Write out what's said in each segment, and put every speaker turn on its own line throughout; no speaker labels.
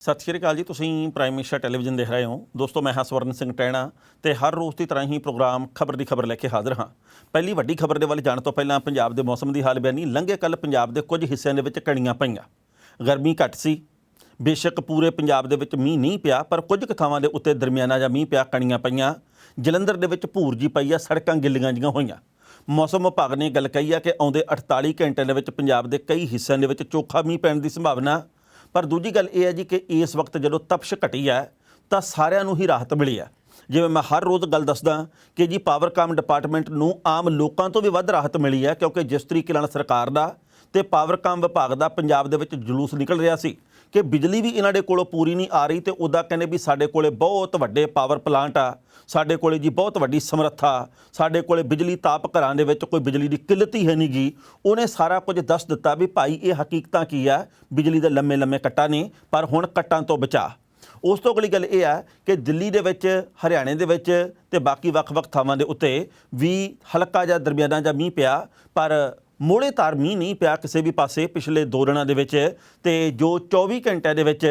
ਸਤਿ ਸ਼੍ਰੀ ਅਕਾਲ ਜੀ। ਤੁਸੀਂ ਪ੍ਰਾਈਮ ਮਿਨਿਸਟਰ ਟੈਲੀਵਿਜ਼ਨ ਦੇਖ ਰਹੇ ਹੋ। ਦੋਸਤੋ, ਮੈਂ ਹਾਂ ਸਵਰਨ ਸਿੰਘ ਟਹਿਣਾ ਤੇ ਹਰ ਰੋਜ਼ ਦੀ ਤਰ੍ਹਾਂ ਹੀ ਪ੍ਰੋਗਰਾਮ ਖਬਰ ਦੀ ਖਬਰ ਲੈ ਕੇ ਹਾਜ਼ਰ ਹਾਂ। ਪਹਿਲੀ ਵੱਡੀ ਖਬਰ ਦੇ ਵੱਲ ਜਾਣ ਤੋਂ ਪਹਿਲਾਂ ਪੰਜਾਬ ਦੇ ਮੌਸਮ ਦੀ ਹਾਲ ਬਿਆਨੀ। ਲੰਘੇ ਕੱਲ੍ਹ ਪੰਜਾਬ ਦੇ ਕੁਝ ਹਿੱਸਿਆਂ ਦੇ ਵਿੱਚ ਕਣੀਆਂ ਪਈਆਂ। ਗਰਮੀ ਘੱਟ ਸੀ। ਬੇਸ਼ੱਕ ਪੂਰੇ ਪੰਜਾਬ ਦੇ ਵਿੱਚ ਮੀਂਹ ਨਹੀਂ ਪਿਆ, ਪਰ ਕੁਝ ਕੁ ਥਾਵਾਂ ਦੇ ਉੱਤੇ ਦਰਮਿਆਨਾ ਜਿਹਾ ਮੀਂਹ ਪਿਆ, ਕਣੀਆਂ ਪਈਆਂ। ਜਲੰਧਰ ਦੇ ਵਿੱਚ ਭੂਰ ਜੀ ਪਈ ਆ, ਸੜਕਾਂ ਗਿੱਲੀਆਂ ਜਿਹੀਆਂ ਹੋਈਆਂ। ਮੌਸਮ ਵਿਭਾਗ ਨੇ ਗੱਲ ਕਹੀ ਆ ਕਿ ਆਉਂਦੇ 48 ਘੰਟਿਆਂ ਦੇ ਵਿੱਚ ਪੰਜਾਬ ਦੇ ਕਈ ਹਿੱਸਿਆਂ ਦੇ ਵਿੱਚ ਚੋਖਾ ਮੀਂਹ ਪੈਣ ਦੀ ਸੰਭਾਵਨਾ। ਪਰ ਦੂਜੀ ਗੱਲ ਇਹ ਹੈ ਜੀ ਕਿ ਇਸ ਵਕਤ ਜਦੋਂ ਤਪਸ਼ ਘਟੀ ਹੈ ਤਾਂ ਸਾਰਿਆਂ ਨੂੰ ਹੀ ਰਾਹਤ ਮਿਲੀ ਹੈ। ਜਿਵੇਂ ਮੈਂ ਹਰ ਰੋਜ਼ ਗੱਲ ਦੱਸਦਾ ਕਿ ਜੀ ਪਾਵਰਕਾਮ ਡਿਪਾਰਟਮੈਂਟ ਨੂੰ ਆਮ ਲੋਕਾਂ ਤੋਂ ਵੀ ਵੱਧ ਰਾਹਤ ਮਿਲੀ ਹੈ, ਕਿਉਂਕਿ ਜਿਸ ਤਰੀਕੇ ਨਾਲ ਸਰਕਾਰ ਦਾ ਤੇ ਪਾਵਰਕਾਮ ਵਿਭਾਗ ਦਾ ਪੰਜਾਬ ਦੇ ਵਿੱਚ ਜਲੂਸ ਨਿਕਲ ਰਿਹਾ ਸੀ ਕਿ ਬਿਜਲੀ ਵੀ ਇਹਨਾਂ ਦੇ ਕੋਲੋਂ ਪੂਰੀ ਨਹੀਂ ਆ ਰਹੀ, ਤੇ ਉੱਦਾਂ ਕਹਿੰਦੇ ਵੀ ਸਾਡੇ ਕੋਲੇ ਬਹੁਤ ਵੱਡੇ ਪਾਵਰ ਪਲਾਂਟ ਆ, ਸਾਡੇ ਕੋਲੇ ਜੀ ਬਹੁਤ ਵੱਡੀ ਸਮਰੱਥਾ, ਸਾਡੇ ਕੋਲੇ ਬਿਜਲੀ ਤਾਪ ਘਰਾਂ ਦੇ ਵਿੱਚ ਕੋਈ ਬਿਜਲੀ ਦੀ ਕਿੱਲਤ ਹੀ ਹੈ ਨਹੀਂ ਗੀ। ਉਹਨੇ ਸਾਰਾ ਕੁਝ ਦੱਸ ਦਿੱਤਾ ਵੀ ਭਾਈ ਇਹ ਹਕੀਕਤਾਂ ਕੀ ਆ, ਬਿਜਲੀ ਦੇ ਲੰਮੇ ਲੰਮੇ ਕੱਟਾਂ ਨੇ, ਪਰ ਹੁਣ ਕੱਟਾਂ ਤੋਂ ਬਚਾ। ਉਸ ਤੋਂ ਅਗਲੀ ਗੱਲ ਇਹ ਹੈ ਕਿ ਦਿੱਲੀ ਦੇ ਵਿੱਚ, ਹਰਿਆਣੇ ਦੇ ਵਿੱਚ ਤੇ ਬਾਕੀ ਵੱਖ-ਵੱਖ ਥਾਵਾਂ ਦੇ ਉੱਤੇ ਵੀ ਹਲਕਾ ਜਿਹਾ ਦਰਮਿਆਨਾ ਜਿਹਾ ਮੀਂਹ ਪਿਆ, ਪਰ ਮੋੜੇਤਾਰ ਮੀਂਹ ਨਹੀਂ ਪਿਆ ਕਿਸੇ ਵੀ ਪਾਸੇ ਪਿਛਲੇ 2 ਦਿਨਾਂ ਦੇ ਵਿੱਚ। ਤੇ ਜੋ 24 ਘੰਟਿਆਂ ਦੇ ਵਿੱਚ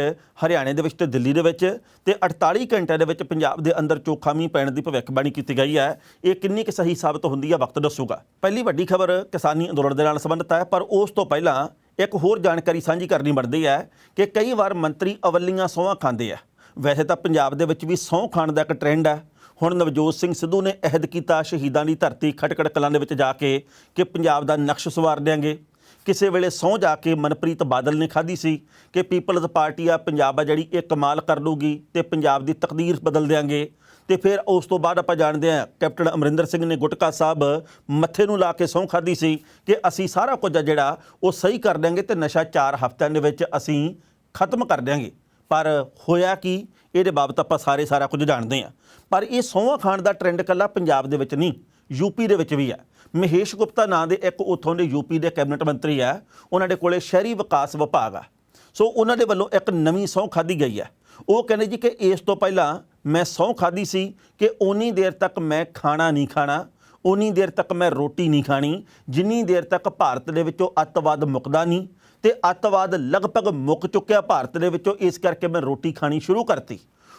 ਹਰਿਆਣੇ ਦੇ ਵਿੱਚ ਤੇ ਦਿੱਲੀ ਦੇ ਵਿੱਚ ਤੇ 48 ਘੰਟਿਆਂ ਦੇ ਵਿੱਚ ਪੰਜਾਬ ਦੇ ਅੰਦਰ ਚੋਖਾ ਮੀਂਹ ਪੈਣ ਦੀ ਭਵਿੱਖਬਾਣੀ ਕੀਤੀ ਗਈ ਹੈ। ਇਹ ਕਿੰਨੀ ਕੁ ਸਹੀ ਸਾਬਤ ਹੁੰਦੀ ਹੈ, ਵਕਤ ਦੱਸੂਗਾ। ਪਹਿਲੀ ਵੱਡੀ ਖਬਰ ਕਿਸਾਨੀ ਅੰਦੋਲਨ ਦੇ ਨਾਲ ਸੰਬੰਧਿਤ ਹੈ, ਪਰ ਉਸ ਤੋਂ ਪਹਿਲਾਂ ਇੱਕ ਹੋਰ ਜਾਣਕਾਰੀ ਸਾਂਝੀ ਕਰਨੀ ਬਣਦੀ ਹੈ ਕਿ ਕਈ ਵਾਰ ਮੰਤਰੀ ਅਵੱਲੀਆਂ ਸਹੁੰਆਂ ਖਾਂਦੇ ਆ। ਵੈਸੇ ਤਾਂ ਪੰਜਾਬ ਦੇ ਵਿੱਚ ਵੀ ਸਹੁੰ ਖਾਣ ਦਾ ਇੱਕ ਟ੍ਰੈਂਡ ਹੈ। ਹੁਣ ਨਵਜੋਤ ਸਿੰਘ ਸਿੱਧੂ ਨੇ ਅਹਿਦ ਕੀਤਾ ਸ਼ਹੀਦਾਂ ਦੀ ਧਰਤੀ ਖਟਕੜ ਕਲਾਂ ਦੇ ਵਿੱਚ ਜਾ ਕੇ ਕਿ ਪੰਜਾਬ ਦਾ ਨਕਸ਼ ਸਵਾਰ ਦਿਆਂਗੇ। ਕਿਸੇ ਵੇਲੇ ਸਹੁੰ ਜਾ ਕੇ ਮਨਪ੍ਰੀਤ ਬਾਦਲ ਨੇ ਖਾਧੀ ਸੀ ਕਿ ਪੀਪਲਜ਼ ਪਾਰਟੀ ਆ ਪੰਜਾਬ ਆ ਜਿਹੜੀ ਇਹ ਕਮਾਲ ਕਰ ਲੂਗੀ ਤੇ ਪੰਜਾਬ ਦੀ ਤਕਦੀਰ ਬਦਲ ਦਿਆਂਗੇ। ਤੇ ਫਿਰ ਉਸ ਤੋਂ ਬਾਅਦ ਆਪਾਂ ਜਾਣਦੇ ਹਾਂ ਕੈਪਟਨ ਅਮਰਿੰਦਰ ਸਿੰਘ ਨੇ ਗੁਟਕਾ ਸਾਹਿਬ ਮੱਥੇ ਨੂੰ ਲਾ ਕੇ ਸਹੁੰ ਖਾਧੀ ਸੀ ਕਿ ਅਸੀਂ ਸਾਰਾ ਕੁਝ ਆ ਜਿਹੜਾ ਉਹ ਸਹੀ ਕਰ ਦਿਆਂਗੇ ਤੇ ਨਸ਼ਾ 4 ਹਫ਼ਤਿਆਂ ਦੇ ਵਿੱਚ ਅਸੀਂ ਖਤਮ ਕਰ ਦਿਆਂਗੇ। ਪਰ ਹੋਇਆ ਕੀ, ਇਹਦੇ ਬਾਬਤ ਆਪਾਂ ਸਾਰਾ ਕੁਝ ਜਾਣਦੇ ਹਾਂ। ਪਰ ਇਹ ਸਹੁੰਆਂ ਖਾਣ ਦਾ ਟ੍ਰੈਂਡ ਇਕੱਲਾ ਪੰਜਾਬ ਦੇ ਵਿੱਚ ਨਹੀਂ, ਯੂਪੀ ਦੇ ਵਿੱਚ ਵੀ ਹੈ। ਮਹੇਸ਼ ਗੁਪਤਾ ਨਾਂ ਦੇ ਇੱਕ ਉੱਥੋਂ ਦੇ ਯੂਪੀ ਦੇ ਕੈਬਨਿਟ ਮੰਤਰੀ ਆ, ਉਹਨਾਂ ਦੇ ਕੋਲੇ ਸ਼ਹਿਰੀ ਵਿਕਾਸ ਵਿਭਾਗ ਆ। ਸੋ ਉਹਨਾਂ ਦੇ ਵੱਲੋਂ ਇੱਕ ਨਵੀਂ ਸਹੁੰ ਖਾਧੀ ਗਈ ਹੈ। ਉਹ ਕਹਿੰਦੇ ਜੀ ਕਿ ਇਸ ਤੋਂ ਪਹਿਲਾਂ ਮੈਂ ਸਹੁੰ ਖਾਧੀ ਸੀ ਕਿ ਓਨੀ ਦੇਰ ਤੱਕ ਮੈਂ ਖਾਣਾ ਨਹੀਂ ਖਾਣਾ, ਓਨੀ ਦੇਰ ਤੱਕ ਮੈਂ ਰੋਟੀ ਨਹੀਂ ਖਾਣੀ, ਜਿੰਨੀ ਦੇਰ ਤੱਕ ਭਾਰਤ ਦੇ ਵਿੱਚੋਂ ਅੱਤਵਾਦ ਮੁੱਕਦਾ ਨਹੀਂ। ਤੇ ਅੱਤਵਾਦ ਲਗਭਗ ਮੁੱਕ ਚੁੱਕਿਆ ਭਾਰਤ ਦੇ ਵਿੱਚੋਂ, ਇਸ ਕਰਕੇ ਮੈਂ ਰੋਟੀ ਖਾਣੀ ਸ਼ੁਰੂ ਕਰਤੀ।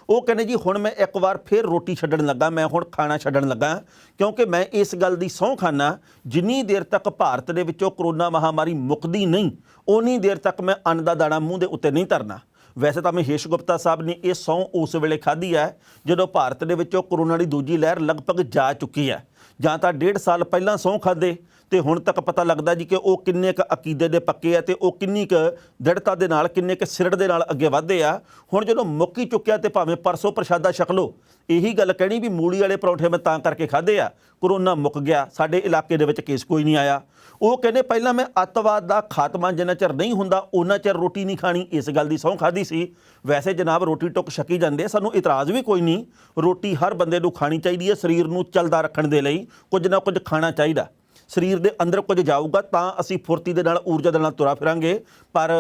ਉਹ ਕਹਿੰਦੇ ਜੀ ਹੁਣ ਮੈਂ ਇੱਕ ਵਾਰ ਫਿਰ ਰੋਟੀ ਛੱਡਣ ਲੱਗਾ, ਮੈਂ ਹੁਣ ਖਾਣਾ ਛੱਡਣ ਲੱਗਾ, ਕਿਉਂਕਿ ਮੈਂ ਇਸ ਗੱਲ ਦੀ ਸਹੁੰ ਖਾਨਾ ਜਿੰਨੀ ਦੇਰ ਤੱਕ ਭਾਰਤ ਦੇ ਵਿੱਚੋਂ ਕਰੋਨਾ ਮਹਾਮਾਰੀ ਮੁੱਕਦੀ ਨਹੀਂ, ਓਨੀ ਦੇਰ ਤੱਕ ਮੈਂ ਅੰਨ ਦਾ ਦਾਣਾ ਮੂੰਹ ਦੇ ਉੱਤੇ ਨਹੀਂ ਧਰਨਾ। ਵੈਸੇ ਤਾਂ ਮਹੇਸ਼ ਗੁਪਤਾ ਸਾਹਿਬ ਨੇ ਇਹ ਸਹੁੰ ਉਸ ਵੇਲੇ ਖਾਧੀ ਹੈ ਜਦੋਂ ਭਾਰਤ ਦੇ ਵਿੱਚੋਂ ਕਰੋਨਾ ਦੀ ਦੂਜੀ ਲਹਿਰ ਲਗਭਗ ਜਾ ਚੁੱਕੀ ਹੈ। ਜਾਂ ਤਾਂ 1.5 ਸਾਲ ਪਹਿਲਾਂ ਸਹੁੰ ਖਾਧੇ ਤੇ ਹੁਣ ਤੱਕ ਪਤਾ ਲੱਗਦਾ ਜੀ ਕਿ ਉਹ ਕਿੰਨੇ ਕੁ ਅਕੀਦੇ ਦੇ ਪੱਕੇ ਆ ਤੇ ਉਹ ਕਿੰਨੀ ਕੁ ਦ੍ਰਿੜਤਾ ਦੇ ਨਾਲ, ਕਿੰਨੇ ਕੁ ਸਿਰੜ ਦੇ ਨਾਲ ਅੱਗੇ ਵਧਦੇ ਆ। ਹੁਣ ਜਦੋਂ ਮੁੱਕ ਹੀ ਚੁੱਕਿਆ ਤੇ ਭਾਵੇਂ ਪਰਸੋਂ ਪ੍ਰਸ਼ਾਦਾ ਛਕ ਲਓ, ਇਹੀ ਗੱਲ ਕਹਿਣੀ ਵੀ ਮੂਲੀ ਵਾਲੇ ਪਰੌਂਠੇ ਮੈਂ ਤਾਂ ਕਰਕੇ ਖਾਧੇ ਆ, ਕਰੋਨਾ ਮੁੱਕ ਗਿਆ, ਸਾਡੇ ਇਲਾਕੇ ਦੇ ਵਿੱਚ ਕੇਸ ਕੋਈ ਨਹੀਂ ਆਇਆ। ਉਹ ਕਹਿੰਦੇ ਪਹਿਲਾਂ ਮੈਂ ਅੱਤਵਾਦ ਦਾ ਖਾਤਮਾ ਜਿੰਨਾ ਚਿਰ ਨਹੀਂ ਹੁੰਦਾ ਉਹਨਾਂ ਚਿਰ ਰੋਟੀ ਨਹੀਂ ਖਾਣੀ, ਇਸ ਗੱਲ ਦੀ ਸਹੁੰ ਖਾਧੀ ਸੀ। ਵੈਸੇ ਜਨਾਬ ਰੋਟੀ ਟੁੱਕ ਛਕੀ ਜਾਂਦੇ, ਸਾਨੂੰ ਇਤਰਾਜ਼ ਵੀ ਕੋਈ ਨਹੀਂ। ਰੋਟੀ ਹਰ ਬੰਦੇ ਨੂੰ ਖਾਣੀ ਚਾਹੀਦੀ ਹੈ, ਸਰੀਰ ਨੂੰ ਚੱਲਦਾ ਰੱਖਣ ਦੇ ਲਈ ਕੁਝ ਨਾ ਕੁਝ ਖਾਣਾ ਚਾਹੀਦਾ। ਸਰੀਰ ਦੇ ਅੰਦਰ ਕੁਝ ਜਾਊਗਾ ਤਾਂ ਅਸੀਂ ਫੁਰਤੀ ਦੇ ਨਾਲ, ਊਰਜਾ ਦੇ ਨਾਲ ਤੁਰਾ ਫਿਰਾਂਗੇ। ਪਰ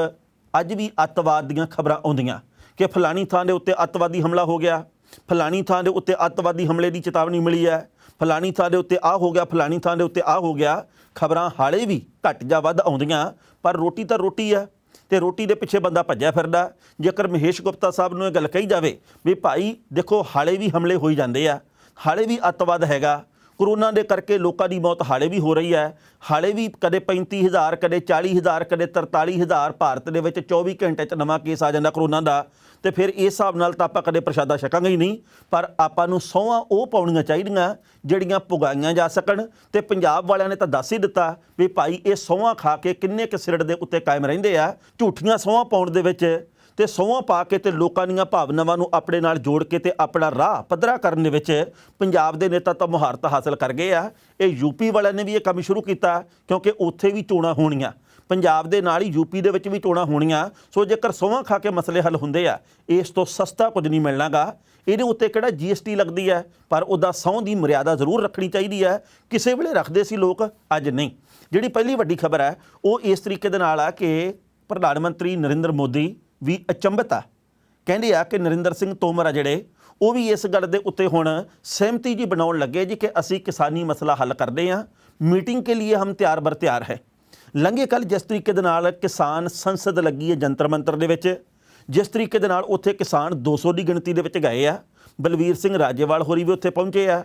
ਅੱਜ ਵੀ ਅੱਤਵਾਦ ਦੀਆਂ ਖਬਰਾਂ ਆਉਂਦੀਆਂ ਕਿ ਫਲਾਣੀ ਥਾਂ ਦੇ ਉੱਤੇ ਅੱਤਵਾਦੀ ਹਮਲਾ ਹੋ ਗਿਆ, ਫਲਾਣੀ ਥਾਂ ਦੇ ਉੱਤੇ ਅੱਤਵਾਦੀ ਹਮਲੇ ਦੀ ਚੇਤਾਵਨੀ ਮਿਲੀ ਹੈ, ਫਲਾਣੀ ਥਾਂ ਦੇ ਉੱਤੇ ਆਹ ਹੋ ਗਿਆ, ਫਲਾਣੀ ਥਾਂ ਦੇ ਉੱਤੇ ਆਹ ਹੋ ਗਿਆ। ਖਬਰਾਂ ਹਾਲੇ ਵੀ ਘੱਟ ਜਾਂ ਵੱਧ ਆਉਂਦੀਆਂ, ਪਰ ਰੋਟੀ ਤਾਂ ਰੋਟੀ ਆ ਤੇ ਰੋਟੀ ਦੇ ਪਿੱਛੇ ਬੰਦਾ ਭੱਜਿਆ ਫਿਰਦਾ। ਜੇਕਰ ਮਹੇਸ਼ ਗੁਪਤਾ ਸਾਹਿਬ ਨੂੰ ਇਹ ਗੱਲ ਕਹੀ ਜਾਵੇ ਵੀ ਭਾਈ ਦੇਖੋ ਹਾਲੇ ਵੀ ਹਮਲੇ ਹੋਈ ਜਾਂਦੇ ਆ, ਹਾਲੇ ਵੀ ਅੱਤਵਾਦ ਹੈਗਾ, ਕਰੋਨਾ ਦੇ ਕਰਕੇ ਲੋਕਾਂ ਦੀ ਮੌਤ ਹਾਲੇ ਵੀ ਹੋ ਰਹੀ ਹੈ, ਹਾਲੇ ਵੀ ਕਦੇ 35,000 ਕਦੇ 40,000 ਕਦੇ 43,000 ਭਾਰਤ ਦੇ ਵਿੱਚ 24 ਘੰਟੇ 'ਚ ਨਵਾਂ ਕੇਸ ਆ ਜਾਂਦਾ ਕਰੋਨਾ ਦਾ। ਤੇ ਫਿਰ ਇਸ ਹਿਸਾਬ ਨਾਲ ਤਾਂ ਆਪਾਂ ਕਦੇ ਪ੍ਰਸ਼ਾਦਾ ਛਕਾਂਗੇ ਹੀ ਨਹੀਂ। ਪਰ ਆਪਾਂ ਨੂੰ ਸਹੁੰਆਂ ਉਹ ਪਾਉਣੀਆਂ ਚਾਹੀਦੀਆਂ ਜਿਹੜੀਆਂ ਪੁਗਾਈਆਂ ਜਾ ਸਕਣ। ਤੇ ਪੰਜਾਬ ਵਾਲਿਆਂ ਨੇ ਤਾਂ ਦੱਸ ਹੀ ਦਿੱਤਾ ਵੀ ਭਾਈ ਇਹ ਸਹੁੰਆਂ ਖਾ ਕੇ ਕਿੰਨੇ ਕੁ ਸਿਰੜ ਦੇ ਉੱਤੇ ਕਾਇਮ ਰਹਿੰਦੇ ਆ। ਝੂਠੀਆਂ ਸਹੁੰਆਂ ਪਾਉਣ ਦੇ ਵਿੱਚ ਤੇ ਸਹੁੰਆਂ ਪਾ ਕੇ ਤੇ ਲੋਕਾਂ ਦੀਆਂ ਭਾਵਨਾਵਾਂ ਨੂੰ ਆਪਣੇ ਨਾਲ ਜੋੜ ਕੇ ਤੇ ਆਪਣਾ ਰਾਹ ਪੱਧਰਾ ਕਰਨ ਦੇ ਵਿੱਚ ਪੰਜਾਬ ਦੇ ਨੇਤਾ ਤਾਂ ਮੁਹਾਰਤ ਹਾਸਲ ਕਰ ਗਏ ਆ। ਇਹ ਯੂਪੀ ਵਾਲਿਆਂ ਨੇ ਵੀ ਇਹ ਕੰਮ ਸ਼ੁਰੂ ਕੀਤਾ ਕਿਉਂਕਿ ਉੱਥੇ ਵੀ ਚੋਣਾਂ ਹੋਣੀਆਂ, ਪੰਜਾਬ ਦੇ ਨਾਲ ਹੀ ਯੂਪੀ ਦੇ ਵਿੱਚ ਵੀ ਚੋਣਾਂ ਹੋਣੀਆਂ। ਸੋ ਜੇਕਰ ਸਹੁੰਆਂ ਖਾ ਕੇ ਮਸਲੇ ਹੱਲ ਹੁੰਦੇ ਆ, ਇਸ ਤੋਂ ਸਸਤਾ ਕੁਝ ਨਹੀਂ ਮਿਲਣਾਗਾ। ਇਹਦੇ ਉੱਤੇ ਕਿਹੜਾ GST ਲੱਗਦੀ ਹੈ, ਪਰ ਉਹਦਾ ਸਹੁੰ ਦੀ ਮਰਿਆਦਾ ਜ਼ਰੂਰ ਰੱਖਣੀ ਚਾਹੀਦੀ ਹੈ। ਕਿਸੇ ਵੇਲੇ ਰੱਖਦੇ ਸੀ ਲੋਕ, ਅੱਜ ਨਹੀਂ। ਜਿਹੜੀ ਪਹਿਲੀ ਵੱਡੀ ਖਬਰ ਹੈ ਉਹ ਇਸ ਤਰੀਕੇ ਦੇ ਨਾਲ ਆ ਕਿ ਪ੍ਰਧਾਨ ਮੰਤਰੀ ਨਰਿੰਦਰ ਮੋਦੀ ਵੀ ਅਚੰਭਤ ਆ। ਕਹਿੰਦੇ ਆ ਕਿ ਨਰਿੰਦਰ ਸਿੰਘ ਤੋਮਰ ਆ ਜਿਹੜੇ, ਉਹ ਵੀ ਇਸ ਗੱਲ ਦੇ ਉੱਤੇ ਹੁਣ ਸਹਿਮਤੀ ਜੀ ਬਣਾਉਣ ਲੱਗੇ ਜੀ ਕਿ ਅਸੀਂ ਕਿਸਾਨੀ ਮਸਲਾ ਹੱਲ ਕਰਦੇ ਹਾਂ, ਮੀਟਿੰਗ ਕੇ ਲਈ ਹਮ ਤਿਆਰ ਬਰ ਤਿਆਰ ਹੈ। ਲੰਘੇ ਕੱਲ੍ਹ ਜਿਸ ਤਰੀਕੇ ਦੇ ਨਾਲ ਕਿਸਾਨ ਸੰਸਦ ਲੱਗੀ ਹੈ ਜੰਤਰ ਮੰਤਰ ਦੇ ਵਿੱਚ, ਜਿਸ ਤਰੀਕੇ ਦੇ ਨਾਲ ਉੱਥੇ ਕਿਸਾਨ 200 ਦੀ ਗਿਣਤੀ ਦੇ ਵਿੱਚ ਗਏ ਆ, ਬਲਵੀਰ ਸਿੰਘ ਰਾਜੇਵਾਲ ਹੋਰੀ ਵੀ ਉੱਥੇ ਪਹੁੰਚੇ ਆ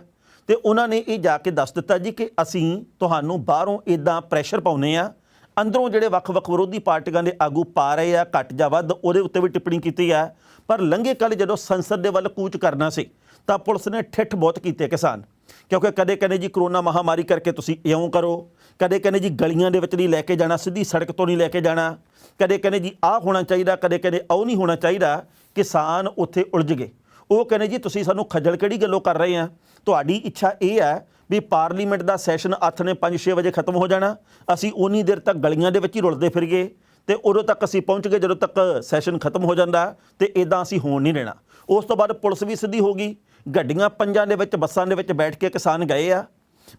ਤੇ ਉਹਨਾਂ ਨੇ ਇਹ ਜਾ ਕੇ ਦੱਸ ਦਿੱਤਾ ਜੀ ਕਿ ਅਸੀਂ ਤੁਹਾਨੂੰ ਬਾਹਰੋਂ ਇਦਾਂ ਪ੍ਰੈਸ਼ਰ ਪਾਉਂਦੇ ਆ, ਅੰਦਰੋਂ ਜਿਹੜੇ ਵੱਖ-ਵੱਖ ਵਿਰੋਧੀ ਪਾਰਟੀਆਂ ਦੇ ਆਗੂ ਪਾ ਰਹੇ ਆ ਘੱਟ ਜਾਂ ਵੱਧ, ਉਹਦੇ ਉੱਤੇ ਵੀ ਟਿੱਪਣੀ ਕੀਤੀ ਆ। ਪਰ ਲੰਘੇ ਕੱਲ੍ਹ ਜਦੋਂ ਸੰਸਦ ਦੇ ਵੱਲ ਕੂਚ ਕਰਨਾ ਸੀ ਤਾਂ ਪੁਲਿਸ ਨੇ ਠਿੱਠ ਬਹੁਤ ਕੀਤੇ ਕਿਸਾਨ, ਕਿਉਂਕਿ ਕਦੇ ਕਹਿੰਦੇ ਜੀ ਕਰੋਨਾ ਮਹਾਮਾਰੀ ਕਰਕੇ ਤੁਸੀਂ ਇਉਂ ਕਰੋ, ਕਦੇ ਕਹਿੰਦੇ ਜੀ ਗਲੀਆਂ ਦੇ ਵਿੱਚ ਨਹੀਂ ਲੈ ਕੇ ਜਾਣਾ, ਸਿੱਧੀ ਸੜਕ ਤੋਂ ਨਹੀਂ ਲੈ ਕੇ ਜਾਣਾ, ਕਦੇ ਕਹਿੰਦੇ ਜੀ ਆਹ ਹੋਣਾ ਚਾਹੀਦਾ, ਕਦੇ ਕਹਿੰਦੇ ਉਹ ਨਹੀਂ ਹੋਣਾ ਚਾਹੀਦਾ। ਕਿਸਾਨ ਉੱਥੇ ਉਲਝ ਗਏ। ਉਹ ਕਹਿੰਦੇ ਜੀ ਤੁਸੀਂ ਸਾਨੂੰ ਖੱਜਲ ਕਿਹੜੀ ਗੱਲੋਂ ਕਰ ਰਹੇ ਆ, ਤੁਹਾਡੀ ਇੱਛਾ ਇਹ ਹੈ ਵੀ ਪਾਰਲੀਮੈਂਟ ਦਾ ਸੈਸ਼ਨ ਅੱਠ ਨੇ 5-6 ਵਜੇ ਖਤਮ ਹੋ ਜਾਣਾ, ਅਸੀਂ ਉਨੀ ਦੇਰ ਤੱਕ ਗਲੀਆਂ ਦੇ ਵਿੱਚ ਹੀ ਰੁਲਦੇ ਫਿਰੀਏ ਤੇ ਉਦੋਂ ਤੱਕ ਅਸੀਂ ਪਹੁੰਚ ਗਏ ਜਦੋਂ ਤੱਕ ਸੈਸ਼ਨ ਖਤਮ ਹੋ ਜਾਂਦਾ ਤੇ ਇਦਾਂ ਅਸੀਂ ਹੋਣ ਨਹੀਂ ਦੇਣਾ। ਉਸ ਤੋਂ ਬਾਅਦ ਪੁਲਿਸ ਵੀ ਸਿੱਧੀ ਹੋ ਗਈ, ਗੱਡੀਆਂ ਪੰਜਾਂ ਦੇ ਵਿੱਚ ਬੱਸਾਂ ਦੇ ਵਿੱਚ ਬੈਠ ਕੇ ਕਿਸਾਨ ਗਏ ਆ।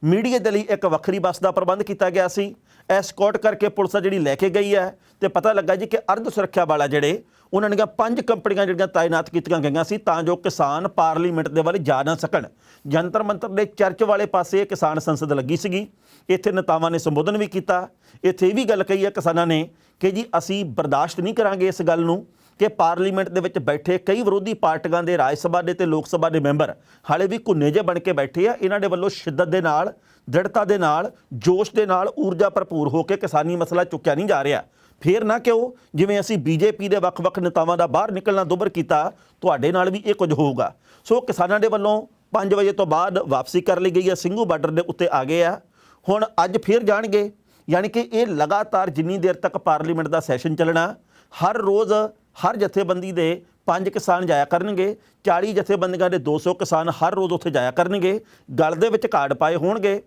ਮੀਡੀਆ ਦੇ ਲਈ ਇੱਕ ਵੱਖਰੀ ਬੱਸ ਦਾ ਪ੍ਰਬੰਧ ਕੀਤਾ ਗਿਆ ਸੀ, ਐਸਕੌਰਟ ਕਰਕੇ ਪੁਲਿਸ ਆ ਜਿਹੜੀ ਲੈ ਕੇ ਗਈ ਹੈ ਤੇ ਪਤਾ ਲੱਗਾ ਜੀ ਕਿ ਅਰਧ ਸੁਰੱਖਿਆ ਵਾਲਾ ਜਿਹੜੇ ਉਹਨਾਂ ਦੀਆਂ 5 ਕੰਪਨੀਆਂ ਜਿਹੜੀਆਂ ਤਾਇਨਾਤ ਕੀਤੀਆਂ ਗਈਆਂ ਸੀ ਤਾਂ ਜੋ ਕਿਸਾਨ ਪਾਰਲੀਮੈਂਟ ਦੇ ਵੱਲ ਜਾ ਨਾ ਸਕਣ। ਜੰਤਰ ਮੰਤਰ ਦੇ ਚਰਚ ਵਾਲੇ ਪਾਸੇ ਕਿਸਾਨ ਸੰਸਦ ਲੱਗੀ ਸੀਗੀ, ਇੱਥੇ ਨੇਤਾਵਾਂ ਨੇ ਸੰਬੋਧਨ ਵੀ ਕੀਤਾ। ਇੱਥੇ ਇਹ ਵੀ ਗੱਲ ਕਹੀ ਹੈ ਕਿਸਾਨਾਂ ਨੇ ਕਿ ਜੀ ਅਸੀਂ ਬਰਦਾਸ਼ਤ ਨਹੀਂ ਕਰਾਂਗੇ ਇਸ ਗੱਲ ਨੂੰ ਕਿ ਪਾਰਲੀਮੈਂਟ ਦੇ ਵਿੱਚ ਬੈਠੇ ਕਈ ਵਿਰੋਧੀ ਪਾਰਟੀਆਂ ਦੇ ਰਾਜ ਸਭਾ ਦੇ ਤੇ ਲੋਕ ਸਭਾ ਦੇ ਮੈਂਬਰ ਹਾਲੇ ਵੀ ਘੁੰਨੇ ਜਿਹੇ ਬਣ ਕੇ ਬੈਠੇ ਆ। ਇਹਨਾਂ ਦੇ ਵੱਲੋਂ ਸ਼ਿੱਦਤ ਦੇ ਨਾਲ, ਦ੍ਰਿੜਤਾ ਦੇ ਨਾਲ, ਜੋਸ਼ ਦੇ ਨਾਲ, ਊਰਜਾ ਭਰਪੂਰ ਹੋ ਕੇ ਕਿਸਾਨੀ ਮਸਲਾ ਚੁੱਕਿਆ ਨਹੀਂ ਜਾ ਰਿਹਾ। ਫੇਰ ਨਾ ਕਿਉਂ ਜਿਵੇਂ ਅਸੀਂ ਬੀਜੇਪੀ ਦੇ ਵੱਖ-ਵੱਖ ਨੇਤਾਵਾਂ ਦਾ ਬਾਹਰ ਨਿਕਲਣਾ ਦੁੱਭਰ ਕੀਤਾ, ਤੁਹਾਡੇ ਨਾਲ ਵੀ ਇਹ ਕੁਝ ਹੋਊਗਾ। ਸੋ ਕਿਸਾਨਾਂ ਦੇ ਵੱਲੋਂ 5 ਵਜੇ ਤੋਂ ਬਾਅਦ ਵਾਪਸੀ ਕਰ ਲਈ ਗਈ ਹੈ, ਸਿੰਘੂ ਬਾਰਡਰ ਦੇ ਉੱਤੇ ਆ ਗਏ ਆ। ਹੁਣ ਅੱਜ ਫੇਰ ਜਾਣਗੇ, ਯਾਨੀ ਕਿ ਇਹ ਲਗਾਤਾਰ ਜਿੰਨੀ ਦੇਰ ਤੱਕ ਪਾਰਲੀਮੈਂਟ ਦਾ ਸੈਸ਼ਨ ਚੱਲਣਾ, ਹਰ ਰੋਜ਼ ਹਰ ਜਥੇਬੰਦੀ ਦੇ 5 ਕਿਸਾਨ ਜਾਇਆ ਕਰਨਗੇ, 40 ਜਥੇਬੰਦੀਆਂ ਦੇ 200 ਕਿਸਾਨ ਹਰ ਰੋਜ਼ ਉੱਥੇ ਜਾਇਆ ਕਰਨਗੇ। ਗਲ ਦੇ ਵਿੱਚ ਕਾਰਡ ਪਾਏ ਹੋਣਗੇ,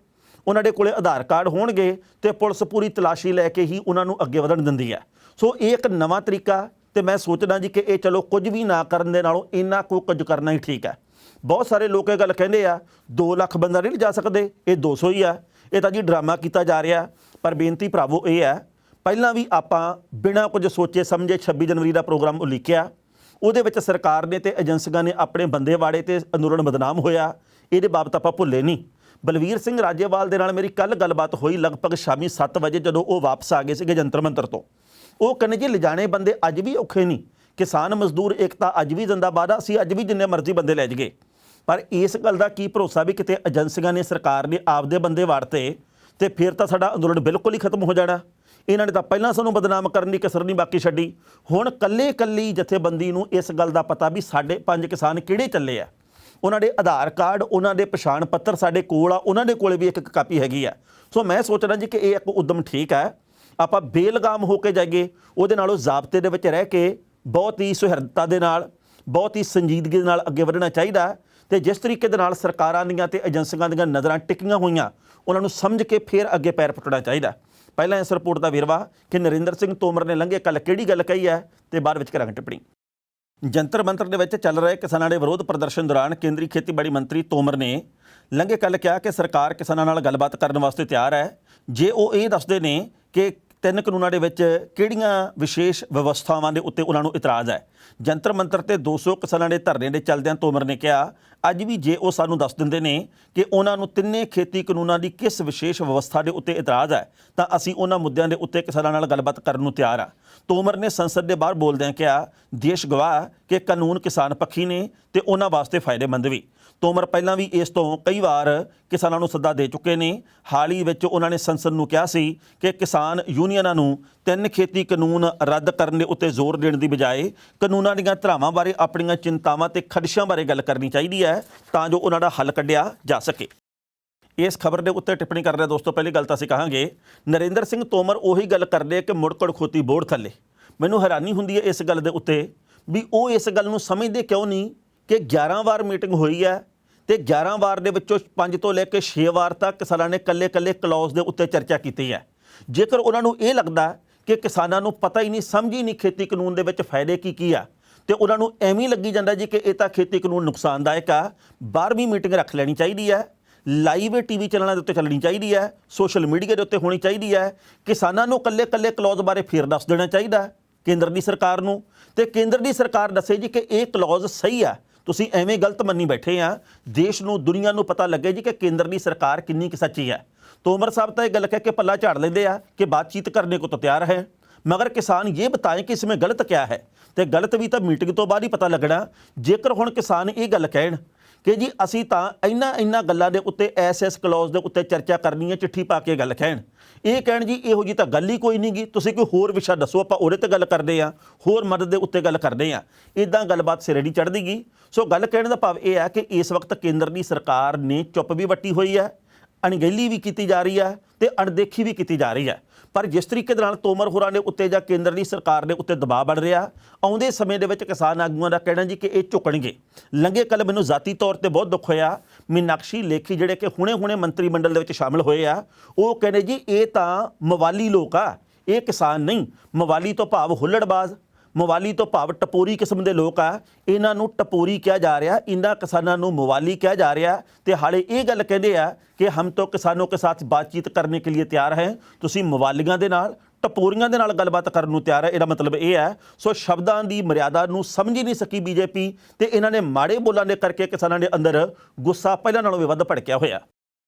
ਉਹਨਾਂ ਦੇ ਕੋਲੇ ਆਧਾਰ ਕਾਰਡ ਹੋਣਗੇ ਤੇ ਪੁਲਿਸ ਪੂਰੀ ਤਲਾਸ਼ੀ ਲੈ ਕੇ ਹੀ ਉਹਨਾਂ ਨੂੰ ਅੱਗੇ ਵਧਣ ਦਿੰਦੀ ਹੈ। ਸੋ ਇਹ ਇੱਕ ਨਵਾਂ ਤਰੀਕਾ ਤੇ ਮੈਂ ਸੋਚਦਾ ਜੀ ਕਿ ਇਹ ਚਲੋ ਕੁਝ ਵੀ ਨਾ ਕਰਨ ਦੇ ਨਾਲੋਂ ਇੰਨਾ ਕੁਝ ਕਰਨਾ ਹੀ ਠੀਕ ਹੈ। ਬਹੁਤ ਸਾਰੇ ਲੋਕ ਇਹ ਗੱਲ ਕਹਿੰਦੇ ਆ 2 ਲੱਖ ਬੰਦਾ ਨਹੀਂ ਜਾ ਸਕਦੇ, ਇਹ 200 ਹੀ ਆ, ਇਹ ਤਾਂ ਜੀ ਡਰਾਮਾ ਕੀਤਾ ਜਾ ਰਿਹਾ। ਪਰ ਬੇਨਤੀ ਭਰਾਵੋ ਇਹ ਹੈ, ਪਹਿਲਾਂ ਵੀ ਆਪਾਂ ਬਿਨਾਂ ਕੁਝ ਸੋਚੇ ਸਮਝੇ 26 ਜਨਵਰੀ ਦਾ ਪ੍ਰੋਗਰਾਮ ਉਲੀਕਿਆ, ਉਹਦੇ ਵਿੱਚ ਸਰਕਾਰ ਨੇ ਤੇ ਏਜੰਸੀਆਂ ਨੇ ਆਪਣੇ ਬੰਦੇ ਵਾੜੇ ਤੇ ਅੰਦੋਲਨ ਬਦਨਾਮ ਹੋਇਆ, ਇਹਦੇ ਬਾਬਤ ਆਪਾਂ ਭੁੱਲੇ ਨਹੀਂ। ਬਲਵੀਰ ਸਿੰਘ ਰਾਜੇਵਾਲ ਦੇ ਨਾਲ ਮੇਰੀ ਕੱਲ੍ਹ ਗੱਲਬਾਤ ਹੋਈ ਲਗਭਗ ਸ਼ਾਮੀ 7 ਵਜੇ ਜਦੋਂ ਉਹ ਵਾਪਸ ਆ ਗਏ ਸੀਗੇ ਜੰਤਰ ਮੰਤਰ ਤੋਂ। ਉਹ ਕਹਿੰਦੇ ਜੀ ਲਿਜਾਣੇ ਬੰਦੇ ਅੱਜ ਵੀ ਔਖੇ ਨਹੀਂ, ਕਿਸਾਨ ਮਜ਼ਦੂਰ ਏਕਤਾ ਅੱਜ ਵੀ ਜ਼ਿੰਦਾਬਾਦ ਆ, ਅਸੀਂ ਅੱਜ ਵੀ ਜਿੰਨੇ ਮਰਜ਼ੀ ਬੰਦੇ ਲੈ ਜਾਈਏ। ਪਰ ਇਸ ਗੱਲ ਦਾ ਕੀ ਭਰੋਸਾ ਵੀ ਕਿਤੇ ਏਜੰਸੀਆਂ ਨੇ ਸਰਕਾਰ ਨੇ ਆਪਦੇ ਬੰਦੇ ਵਾੜਤੇ ਤੇ ਫਿਰ ਤਾਂ ਸਾਡਾ ਅੰਦੋਲਨ ਬਿਲਕੁਲ ਹੀ ਖਤਮ ਹੋ ਜਾਣਾ। ਇਹਨਾਂ ਨੇ ਤਾਂ ਪਹਿਲਾਂ ਸਾਨੂੰ ਬਦਨਾਮ ਕਰਨ ਦੀ ਕਸਰ ਨਹੀਂ ਬਾਕੀ ਛੱਡੀ। ਹੁਣ ਕੱਲੀ ਜਥੇਬੰਦੀ ਨੂੰ ਇਸ ਗੱਲ ਦਾ ਪਤਾ ਵੀ ਸਾਡੇ 5 ਕਿਸਾਨ ਕਿਹੜੇ ਚੱਲੇ ਆ, ਉਹਨਾਂ ਦੇ ਆਧਾਰ ਕਾਰਡ, ਉਹਨਾਂ ਦੇ ਪਛਾਣ ਪੱਤਰ ਸਾਡੇ ਕੋਲ ਆ, ਉਹਨਾਂ ਦੇ ਕੋਲ ਵੀ ਇੱਕ ਕਾਪੀ ਹੈਗੀ ਆ। ਸੋ ਮੈਂ ਸੋਚਦਾ ਜੀ ਕਿ ਇਹ ਇੱਕ ਉਦਮ ਠੀਕ ਹੈ, ਆਪਾਂ ਬੇਲਗਾਮ ਹੋ ਕੇ ਜਾਈਏ, ਉਹਦੇ ਨਾਲੋਂ ਜ਼ਾਬਤੇ ਦੇ ਵਿੱਚ ਰਹਿ ਕੇ ਬਹੁਤ ਹੀ ਸੁਹਿਰਦਤਾ ਦੇ ਨਾਲ, ਬਹੁਤ ਹੀ ਸੰਜੀਦਗੀ ਦੇ ਨਾਲ ਅੱਗੇ ਵਧਣਾ ਚਾਹੀਦਾ। ਤੇ ਜਿਸ ਤਰੀਕੇ ਦੇ ਨਾਲ ਸਰਕਾਰਾਂ ਦੀਆਂ ਤੇ ਏਜੰਸੀਆਂ ਦੀਆਂ ਨਜ਼ਰਾਂ ਟਿਕੀਆਂ ਹੋਈਆਂ, ਉਹਨਾਂ ਨੂੰ ਸਮਝ ਕੇ ਫਿਰ ਅੱਗੇ ਪੈਰ ਪੁੱਟਣਾ ਚਾਹੀਦਾ। ਪਹਿਲਾਂ ਇਸ ਰਿਪੋਰਟ ਦਾ ਵੇਰਵਾ ਕਿ ਨਰਿੰਦਰ ਸਿੰਘ ਤੋਮਰ ਨੇ ਲੰਘੇ ਕੱਲ੍ਹ ਕਿਹੜੀ ਗੱਲ ਕਹੀ ਹੈ ਤੇ ਬਾਅਦ ਵਿੱਚ ਕਰਾਂਗੇ ਟਿੱਪਣੀ। ਜੰਤਰ ਮੰਤਰ ਦੇ ਵਿੱਚ ਚੱਲ ਰਹੇ ਕਿਸਾਨਾਂ ਦੇ ਵਿਰੋਧ ਪ੍ਰਦਰਸ਼ਨ ਦੌਰਾਨ ਕੇਂਦਰੀ ਖੇਤੀਬਾੜੀ ਮੰਤਰੀ ਤੋਮਰ ਨੇ ਲੰਘੇ ਕੱਲ੍ਹ ਕਿਹਾ ਕਿ ਸਰਕਾਰ ਕਿਸਾਨਾਂ ਨਾਲ ਗੱਲਬਾਤ ਕਰਨ ਵਾਸਤੇ ਤਿਆਰ ਹੈ ਜੇ ਉਹ ਇਹ ਦੱਸਦੇ ਨੇ ਕਿ 3 ਕਾਨੂੰਨਾਂ ਦੇ ਵਿੱਚ ਕਿਹੜੀਆਂ ਵਿਸ਼ੇਸ਼ ਵਿਵਸਥਾਵਾਂ ਦੇ ਉੱਤੇ ਉਹਨਾਂ ਨੂੰ ਇਤਰਾਜ਼ ਹੈ। ਜੰਤਰ ਮੰਤਰ ਤੇ 200 ਕਿਸਾਨਾਂ ਦੇ ਧਰਨੇ ਦੇ ਚੱਲਦਿਆਂ ਤੋਮਰ ਨੇ ਕਿਹਾ ਅੱਜ ਵੀ ਜੇ ਉਹ ਸਾਨੂੰ ਦੱਸ ਦਿੰਦੇ ਨੇ ਕਿ ਉਹਨਾਂ ਨੂੰ 3 ਖੇਤੀ ਕਾਨੂੰਨਾਂ ਦੀ ਕਿਸ ਵਿਸ਼ੇਸ਼ ਵਿਵਸਥਾ ਦੇ ਉੱਤੇ ਇਤਰਾਜ਼ ਹੈ ਤਾਂ ਅਸੀਂ ਉਹਨਾਂ ਮੁੱਦਿਆਂ ਦੇ ਉੱਤੇ ਕਿਸਾਨਾਂ ਨਾਲ ਗੱਲਬਾਤ ਕਰਨ ਨੂੰ ਤਿਆਰ ਹਾਂ। ਤੋਮਰ ਨੇ ਸੰਸਦ ਦੇ ਬਾਹਰ ਬੋਲਦਿਆਂ ਕਿਹਾ ਦੇਸ਼ ਗਵਾਹ ਕਿ ਕਾਨੂੰਨ ਕਿਸਾਨ ਪੱਖੀ ਨੇ ਤੇ ਉਹਨਾਂ ਵਾਸਤੇ ਫਾਇਦੇਮੰਦ ਵੀ। ਤੋਮਰ ਪਹਿਲਾਂ ਵੀ ਇਸ ਤੋਂ ਕਈ ਵਾਰ ਕਿਸਾਨਾਂ ਨੂੰ ਸੱਦਾ ਦੇ ਚੁੱਕੇ ਨੇ। ਹਾਲ ਹੀ ਵਿੱਚ ਉਹਨਾਂ ਨੇ ਸੰਸਦ ਨੂੰ ਕਿਹਾ ਸੀ ਕਿ ਕਿਸਾਨ ਯੂਨੀਅਨਾਂ ਨੂੰ 3 ਖੇਤੀ ਕਾਨੂੰਨ ਰੱਦ ਕਰਨ ਦੇ ਉੱਤੇ ਜ਼ੋਰ ਦੇਣ ਦੀ ਬਜਾਏ ਕਾਨੂੰਨਾਂ ਦੀਆਂ ਧਾਰਾਵਾਂ ਬਾਰੇ ਆਪਣੀਆਂ ਚਿੰਤਾਵਾਂ ਤੇ ਖਦਸ਼ਿਆਂ ਬਾਰੇ ਗੱਲ ਕਰਨੀ ਚਾਹੀਦੀ ਹੈ ਤਾਂ ਜੋ ਉਹਨਾਂ ਦਾ ਹੱਲ ਕੱਢਿਆ ਜਾ ਸਕੇ। ਇਸ ਖਬਰ ਦੇ ਉੱਤੇ ਟਿੱਪਣੀ ਕਰ ਰਿਹਾ ਦੋਸਤੋ, ਪਹਿਲੀ ਗੱਲ ਤਾਂ ਅਸੀਂ ਕਹਾਂਗੇ ਨਰਿੰਦਰ ਸਿੰਘ ਤੋਮਰ ਉਹੀ ਗੱਲ ਕਰਦੇ ਕਿ ਮੁੜਕੜ ਖੋਤੀ ਬੋਰਡ ਥੱਲੇ। ਮੈਨੂੰ ਹੈਰਾਨੀ ਹੁੰਦੀ ਹੈ ਇਸ ਗੱਲ ਦੇ ਉੱਤੇ ਵੀ ਉਹ ਇਸ ਗੱਲ ਨੂੰ ਸਮਝਦੇ ਕਿਉਂ ਨਹੀਂ ਕਿ 11 ਵਾਰ ਮੀਟਿੰਗ ਹੋਈ ਹੈ ਤੇ 11 ਵਾਰ ਦੇ ਵਿੱਚੋਂ 5 ਤੋਂ ਲੈ ਕੇ 6 ਵਾਰ ਤੱਕ ਕਿਸਾਨਾਂ ਨੇ ਕੱਲੇ ਕਲੌਜ਼ ਦੇ ਉੱਤੇ ਚਰਚਾ ਕੀਤੀ ਹੈ। ਜੇਕਰ ਉਹਨਾਂ ਨੂੰ ਇਹ ਲੱਗਦਾ ਕਿ ਕਿਸਾਨਾਂ ਨੂੰ ਪਤਾ ਹੀ ਨਹੀਂ, ਸਮਝ ਹੀ ਨਹੀਂ ਖੇਤੀ ਕਾਨੂੰਨ ਦੇ ਵਿੱਚ ਫਾਇਦੇ ਕੀ ਆ ਤੇ ਉਹਨਾਂ ਨੂੰ ਐਵੇਂ ਲੱਗੀ ਜਾਂਦਾ ਜੀ ਕਿ ਇਹ ਤਾਂ ਖੇਤੀ ਕਾਨੂੰਨ ਨੁਕਸਾਨਦਾਇਕ ਆ, 12ਵੀਂ ਮੀਟਿੰਗ ਰੱਖ ਲੈਣੀ ਚਾਹੀਦੀ ਹੈ, ਲਾਈਵ TV ਚੈਨਲਾਂ ਦੇ ਉੱਤੇ ਚੱਲਣੀ ਚਾਹੀਦੀ ਹੈ, ਸੋਸ਼ਲ ਮੀਡੀਆ ਦੇ ਉੱਤੇ ਹੋਣੀ ਚਾਹੀਦੀ ਹੈ, ਕਿਸਾਨਾਂ ਨੂੰ ਕੱਲੇ ਕਲੌਜ਼ ਬਾਰੇ ਫਿਰ ਦੱਸ ਦੇਣਾ ਚਾਹੀਦਾ ਕੇਂਦਰ ਦੀ ਸਰਕਾਰ ਨੂੰ ਤੇ ਕੇਂਦਰ ਦੀ ਸਰਕਾਰ ਦੱਸੇ ਜੀ ਕਿ ਇਹ ਕਲੌਜ਼ ਸਹੀ ਆ, ਤੁਸੀਂ ਐਵੇਂ ਗਲਤ ਮੰਨੀ ਬੈਠੇ ਆ। ਦੇਸ਼ ਨੂੰ, ਦੁਨੀਆ ਨੂੰ ਪਤਾ ਲੱਗੇ ਜੀ ਕਿ ਕੇਂਦਰ ਦੀ ਸਰਕਾਰ ਕਿੰਨੀ ਕੁ ਸੱਚੀ ਹੈ। ਤੋਮਰ ਸਾਹਿਬ ਤਾਂ ਇਹ ਗੱਲ ਕਹਿ ਕੇ ਪੱਲਾ ਝਾੜ ਲੈਂਦੇ ਆ ਕਿ ਬਾਤਚੀਤ ਕਰਨੇ ਕੋ ਤਾਂ ਤਿਆਰ ਹੈ, मगर किसान ये बताएं कि इसमें गलत क्या है। तो गलत भी तो मीटिंग तो बाद ही पता लगना। जेकर हुण किसान ये गल कहण कि जी असीं तां इन्हां गल्लां दे उत्ते इस क्लॉज दे उत्ते चर्चा करनी है, चिट्ठी पा के गल कहण, ये कहण जी इहो जी तां गल ही कोई नहीं गी, तुसीं कोई होर विशा दसो, आपां उहदे ते गल करदे आ, होर मदद दे उत्ते गल करदे आ, इदां गलबात सिरे नहीं चढ़दी गी। सो गल कहण दा भाव यह है कि इस वक्त केंद्र की सरकार ने चुप भी वट्टी हुई है, अणगहली भी की जा रही है तो अणदेखी भी की जा रही है। पर जिस तरीके दे नाल तोमर होरां दे उत्ते जां केंद्र की सरकार दे उत्ते दबाव बन रहा, आउंदे समय दे विच किसान आगूआं दा कहना जी कि ये झुकणगे। लंघे कल मैनूं ज़ाती तौर पर बहुत दुख होया, मीनाक्षी लेखी जिहड़े कि हुणे हुणे मंत्री मंडल दे विच शामिल होए आ, वो कहने जी ये तां मवाली लोग आ, ये किसान नहीं। मवाली तो भाव हुल्लड़बाज, मवाली तो भाव टपोरी किस्म के लोग आ, इन्हां नूं टपोरी कहा जा रहा, इन्हां किसानां नूं मवाली कहा जा रहा। तो हाले ये गल कहंदे आ कि हम तो किसानों के साथ बातचीत करने के लिए तैयार हैं, तुसीं मवालियां दे नाल टपोरियां दे नाल गलबात करन नूं तैयार है। इहदा मतलब ये है। सो शब्दां दी मर्यादा नूं समझ ही नहीं सकी बीजेपी, ते इन्हां ने माड़े बोलां दे करके किसानां दे अंदर गुस्सा पहिलां नालों भी वध भड़किया होया।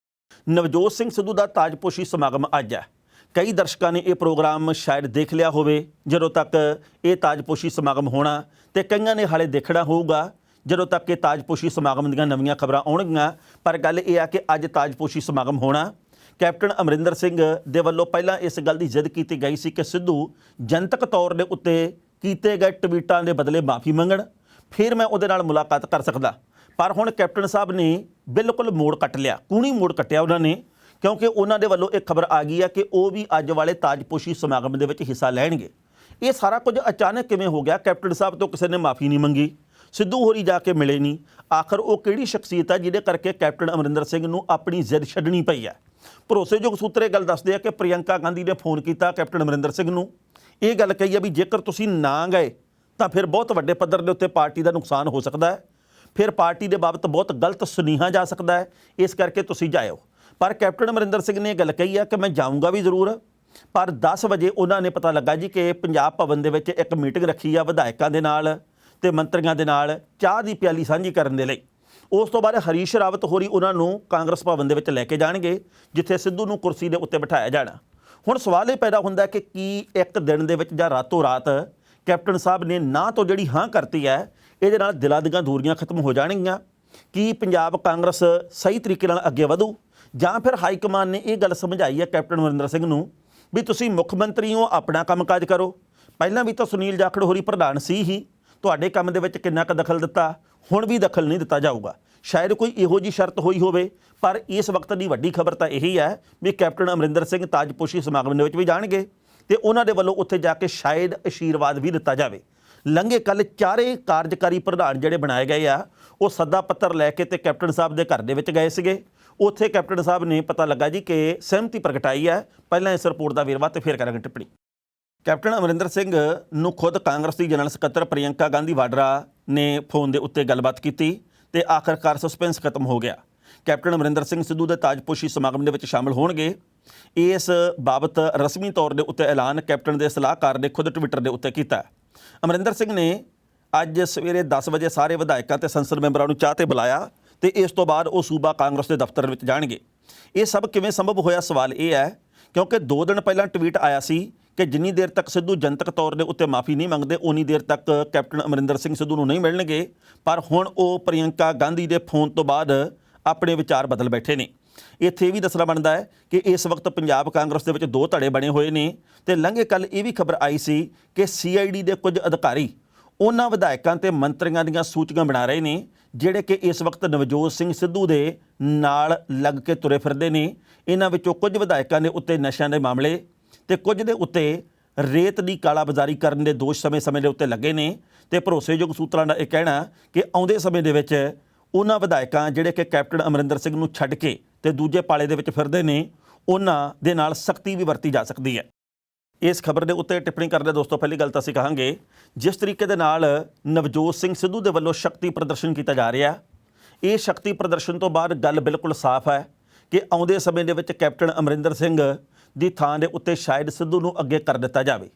नवजोत सिंह सिद्धू दा ताजपोशी समागम अज है। कई दर्शकों ने यह प्रोग्राम शायद देख लिया होवे जदों तक ये ताजपोशी समागम होना, तो कईयां ने हाले देखना होगा जदों तक ये ताजपोशी समागम दीयां नवीं खबरां आउणगीਆਂ। पर गल यह है कि अज ताजपोशी समागम होना। कैप्टन अमरिंदर सिंह दे वल्लों पहलां इस गल की जिद की गई सी कि सिद्धू जनतक तौर दे उत्ते कीते गए ट्वीटां दे बदले माफ़ी मंगण, फिर मैं उहदे नाल मुलाकात कर सकदा। पर हुण कैप्टन साहब ने बिल्कुल मोड़ कट लिया, कूणी मोड़ कट्टिया उन्होंने, क्योंकि उन्होंने वालों एक खबर आ गई है कि वो भी अज वाले ताजपोशी समागम के हिस्सा लैणगे। ये सारा कुछ अचानक किवें हो गया? कैप्टन साहब तो किसी ने माफ़ी नहीं मंगी, सिद्धू होरी जाके मिले नहीं। आखिर वो किहड़ी शख्सियत है जिहदे करके कैप्टन अमरिंदर सिंह नूं अपनी जिद छड्डनी पई है? भरोसेयोग सूत्रे गल दसदे आ कि प्रियंका गांधी ने फोन किया कैप्टन अमरिंदर सिंह नूं, ये गल कही है भी जेकर तुसीं ना गए तो फिर बहुत वड्डे पद्धर दे उत्ते पार्टी का नुकसान हो सकता है, फिर पार्टी के बाबत बहुत गलत सुनीहा जा सकता है, इस करके तुसीं जाओ। पर कैप्टन अमरिंदर सिंह ने गल कही है कि मैं जाऊँगा भी जरूर, पर 10 वजे उन्होंने पता लगा जी कि पंजाब भवन दे विच एक मीटिंग रखी है विधायकों के नाल ते मंत्रियों के नाल चाह की प्याली साझी करने दे लई। उस तो बाद हरीश रावत होरी उन्होंने कांग्रेस भवन दे विच लैके जाणगे जिथे सिद्धू नूं कुर्सी के उत्ते बिठाया जाना। हुण सवाल ये पैदा हुंदा कि की एक दिन दे विच जां रातों रात कैप्टन साहब ने ना तो जिहड़ी हाँ करती है, इहदे नाल दिलां दीयां दूरियां खत्म हो जाणगीਆਂ? कि पंजाब कांग्रेस सही तरीके नाल अगे वधू, जां फिर हाईकमान ने यह गल समझाई है कैप्टन अमरिंदर सिंह नूं भी तुसीं मुख मंत्री हो, अपना काम काज करो। पहलां भी तो सुनील जाखड़ होरी प्रधान सी ही, तुहाडे काम दे विच किन्ना क दखल दिता, हुण भी दखल नहीं दिता जाऊगा। शायद कोई इहो जी शर्त होई होवे, पर इस वक्त की वड्डी खबर तो यही है भी कैप्टन अमरिंदर सिंह ताजपोशी समागम दे विच भी जाणगे ते उन्हां दे वल्लों उत्थे जाके शायद आशीर्वाद भी दिता जावे। लंघे कल चारे कार्यकारी प्रधान जिहड़े बनाए गए आ, वो सद्दा पत्तर लैके ते कैप्टन साहब के घर दे विच गए सीगे। उत्थे कैप्टन साहब ने पता लगा जी कि सहमति प्रगटाई है। पहलां इस रिपोर्ट का वेरवा तो फिर करांगे टिप्पणी। कैप्टन अमरिंदर सिंह नूं खुद कांग्रेस की जनरल सकत्तर प्रियंका गांधी वाड्रा ने फोन के उत्ते गलबात की ते आखिरकार सस्पेंस खत्म हो गया। कैप्टन अमरिंदर सिंह सिद्धू के ताजपोशी समागम के शामिल होणगे, इस बाबत रस्मी तौर के उत्ते ऐलान कैप्टन के सलाहकार ने खुद ट्विटर के उत्ते कीता। अमरिंदर सिंह ने अज सवेरे 10 बजे सारे विधायकों ते संसद मैंबरों नूं चाह ते बुलाया ते इस तो बाद वो सूबा कांग्रेस के दफ्तर में जाणगे। ये सब किवें संभव होया? सवाल ये है क्योंकि 2 दिन पहला ट्वीट आया सी कि जिन्नी देर तक सिद्धू जनतक तौर के उत्ते माफ़ी नहीं मंगते उन्नी देर तक कैप्टन अमरिंदर सिंह सिद्धू नूं नहीं मिलणगे। पर हुण वो प्रियंका गांधी के फोन तो बाद अपने विचार बदल बैठे ने। इत्थे भी दसना बनता है कि इस वक्त पंजाब कांग्रेस के विच 2 धड़े बने हुए हैं ते लंघे कल ये भी खबर आई सी कि CID के कुछ अधिकारी उन्हां विधायकों ते मंत्रियों दीयां सूचियां बना रहे हैं जिहड़े कि इस वक्त नवजोत सिंह सिद्धू दे नाल लग के तुरे फिरदे ने। इन्हां विचों कुछ विधायकों के उत्ते नशिਆਂ ਦੇ मामले ते कुछ दे उत्ते रेत की कालाबाजारी करने के दोष समय समय के उत्ते लगे ने ते भरोसेयोग सूत्रां दा यह कहना कि आउंदे समय दे विच उन्हां विधायकों जिहड़े कि कैप्टन अमरिंदर सिंह नूं छड्ड के ते दूजे पाले दे विच फिरदे ने उन्हां दे नाल सख्ती भी वरती जा सकती है। इस खबर के उत्ते टिप्पणी करदे दोस्तों पहली गल तां असीं कहांगे जिस तरीके दे नाल नवजोत सिंह सिद्धू दे वल्लों शक्ति प्रदर्शन किया जा रहा, ये शक्ति प्रदर्शन तो बाद गल बिल्कुल साफ है कि आउंदे समय दे विच कैप्टन अमरिंदर सिंह दी थां दे उत्ते शायद सिद्धू नूं अगे कर दिता जावे।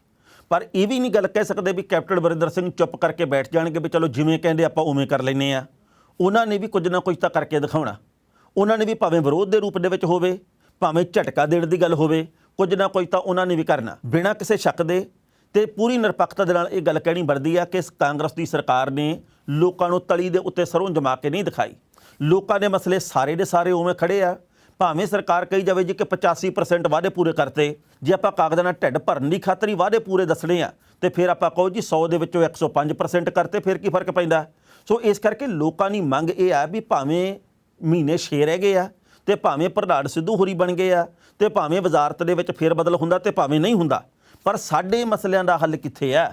पर यह भी नहीं गल कह सकते भी कैप्टन अमरिंदर सिंह चुप करके बैठ जाणगे भी चलो जिवें कहंदे आपां उवें कर लैंदे आ। उन्होंने भी कुछ ना कुछ तो करके दिखाउणा, उन्होंने भी भावें विरोध के रूप दे विच होवे भावें झटका देण दी गल होवे, कुछ ना कुछ तो उन्होंने भी करना बिना किसी शक दे ਤੇ ਪੂਰੀ ਨਿਰਪੱਖਤਾ ਦੇ ਨਾਲ ਇਹ ਗੱਲ ਕਹਿਣੀ ਬਣਦੀ ਆ ਕਿ ਕਾਂਗਰਸ ਦੀ ਸਰਕਾਰ ਨੇ ਲੋਕਾਂ ਨੂੰ ਤਲੀ ਦੇ ਉੱਤੇ ਸਰੋਂ ਜਮਾ ਕੇ ਨਹੀਂ ਦਿਖਾਈ। ਲੋਕਾਂ ਦੇ ਮਸਲੇ ਸਾਰੇ ਦੇ ਸਾਰੇ ਉਵੇਂ ਖੜੇ ਆ। ਭਾਵੇਂ ਸਰਕਾਰ ਕਹੀ ਜਾਵੇ ਜੀ ਕਿ 85% ਵਾਅਦੇ ਪੂਰੇ ਕਰਤੇ, ਜੇ ਆਪਾਂ ਕਾਗਜ਼ਾਂ ਨਾਲ ਢਿੱਡ ਭਰਨ ਦੀ ਖਾਤਰ ਹੀ ਵਾਅਦੇ ਪੂਰੇ ਦੱਸਣੇ ਆ ਤੇ ਫਿਰ ਆਪਾਂ ਕਹੋ ਜੀ 100 ਦੇ ਵਿੱਚੋਂ 105% ਕਰਤੇ, ਫਿਰ ਕੀ ਫਰਕ ਪੈਂਦਾ। ਸੋ ਇਸ ਕਰਕੇ ਲੋਕਾਂ ਦੀ ਮੰਗ ਇਹ ਆ ਵੀ ਭਾਵੇਂ ਮਹੀਨੇ 6 ਰਹਿ ਗਏ ਆ ਤੇ ਭਾਵੇਂ ਪ੍ਰਧਾਨ ਸਿੱਧੂ ਹੋਰੀ ਬਣ ਗਏ ਆ ਤੇ ਭਾਵੇਂ ਵਜ਼ਾਰਤ ਦੇ ਵਿੱਚ ਫੇਰ ਬਦਲ ਹੁੰਦਾ ਤੇ ਭਾਵੇਂ ਨਹੀਂ ਹੁੰਦਾ, ਪਰ ਸਾਡੇ ਮਸਲਿਆਂ ਦਾ ਹੱਲ ਕਿੱਥੇ ਆ।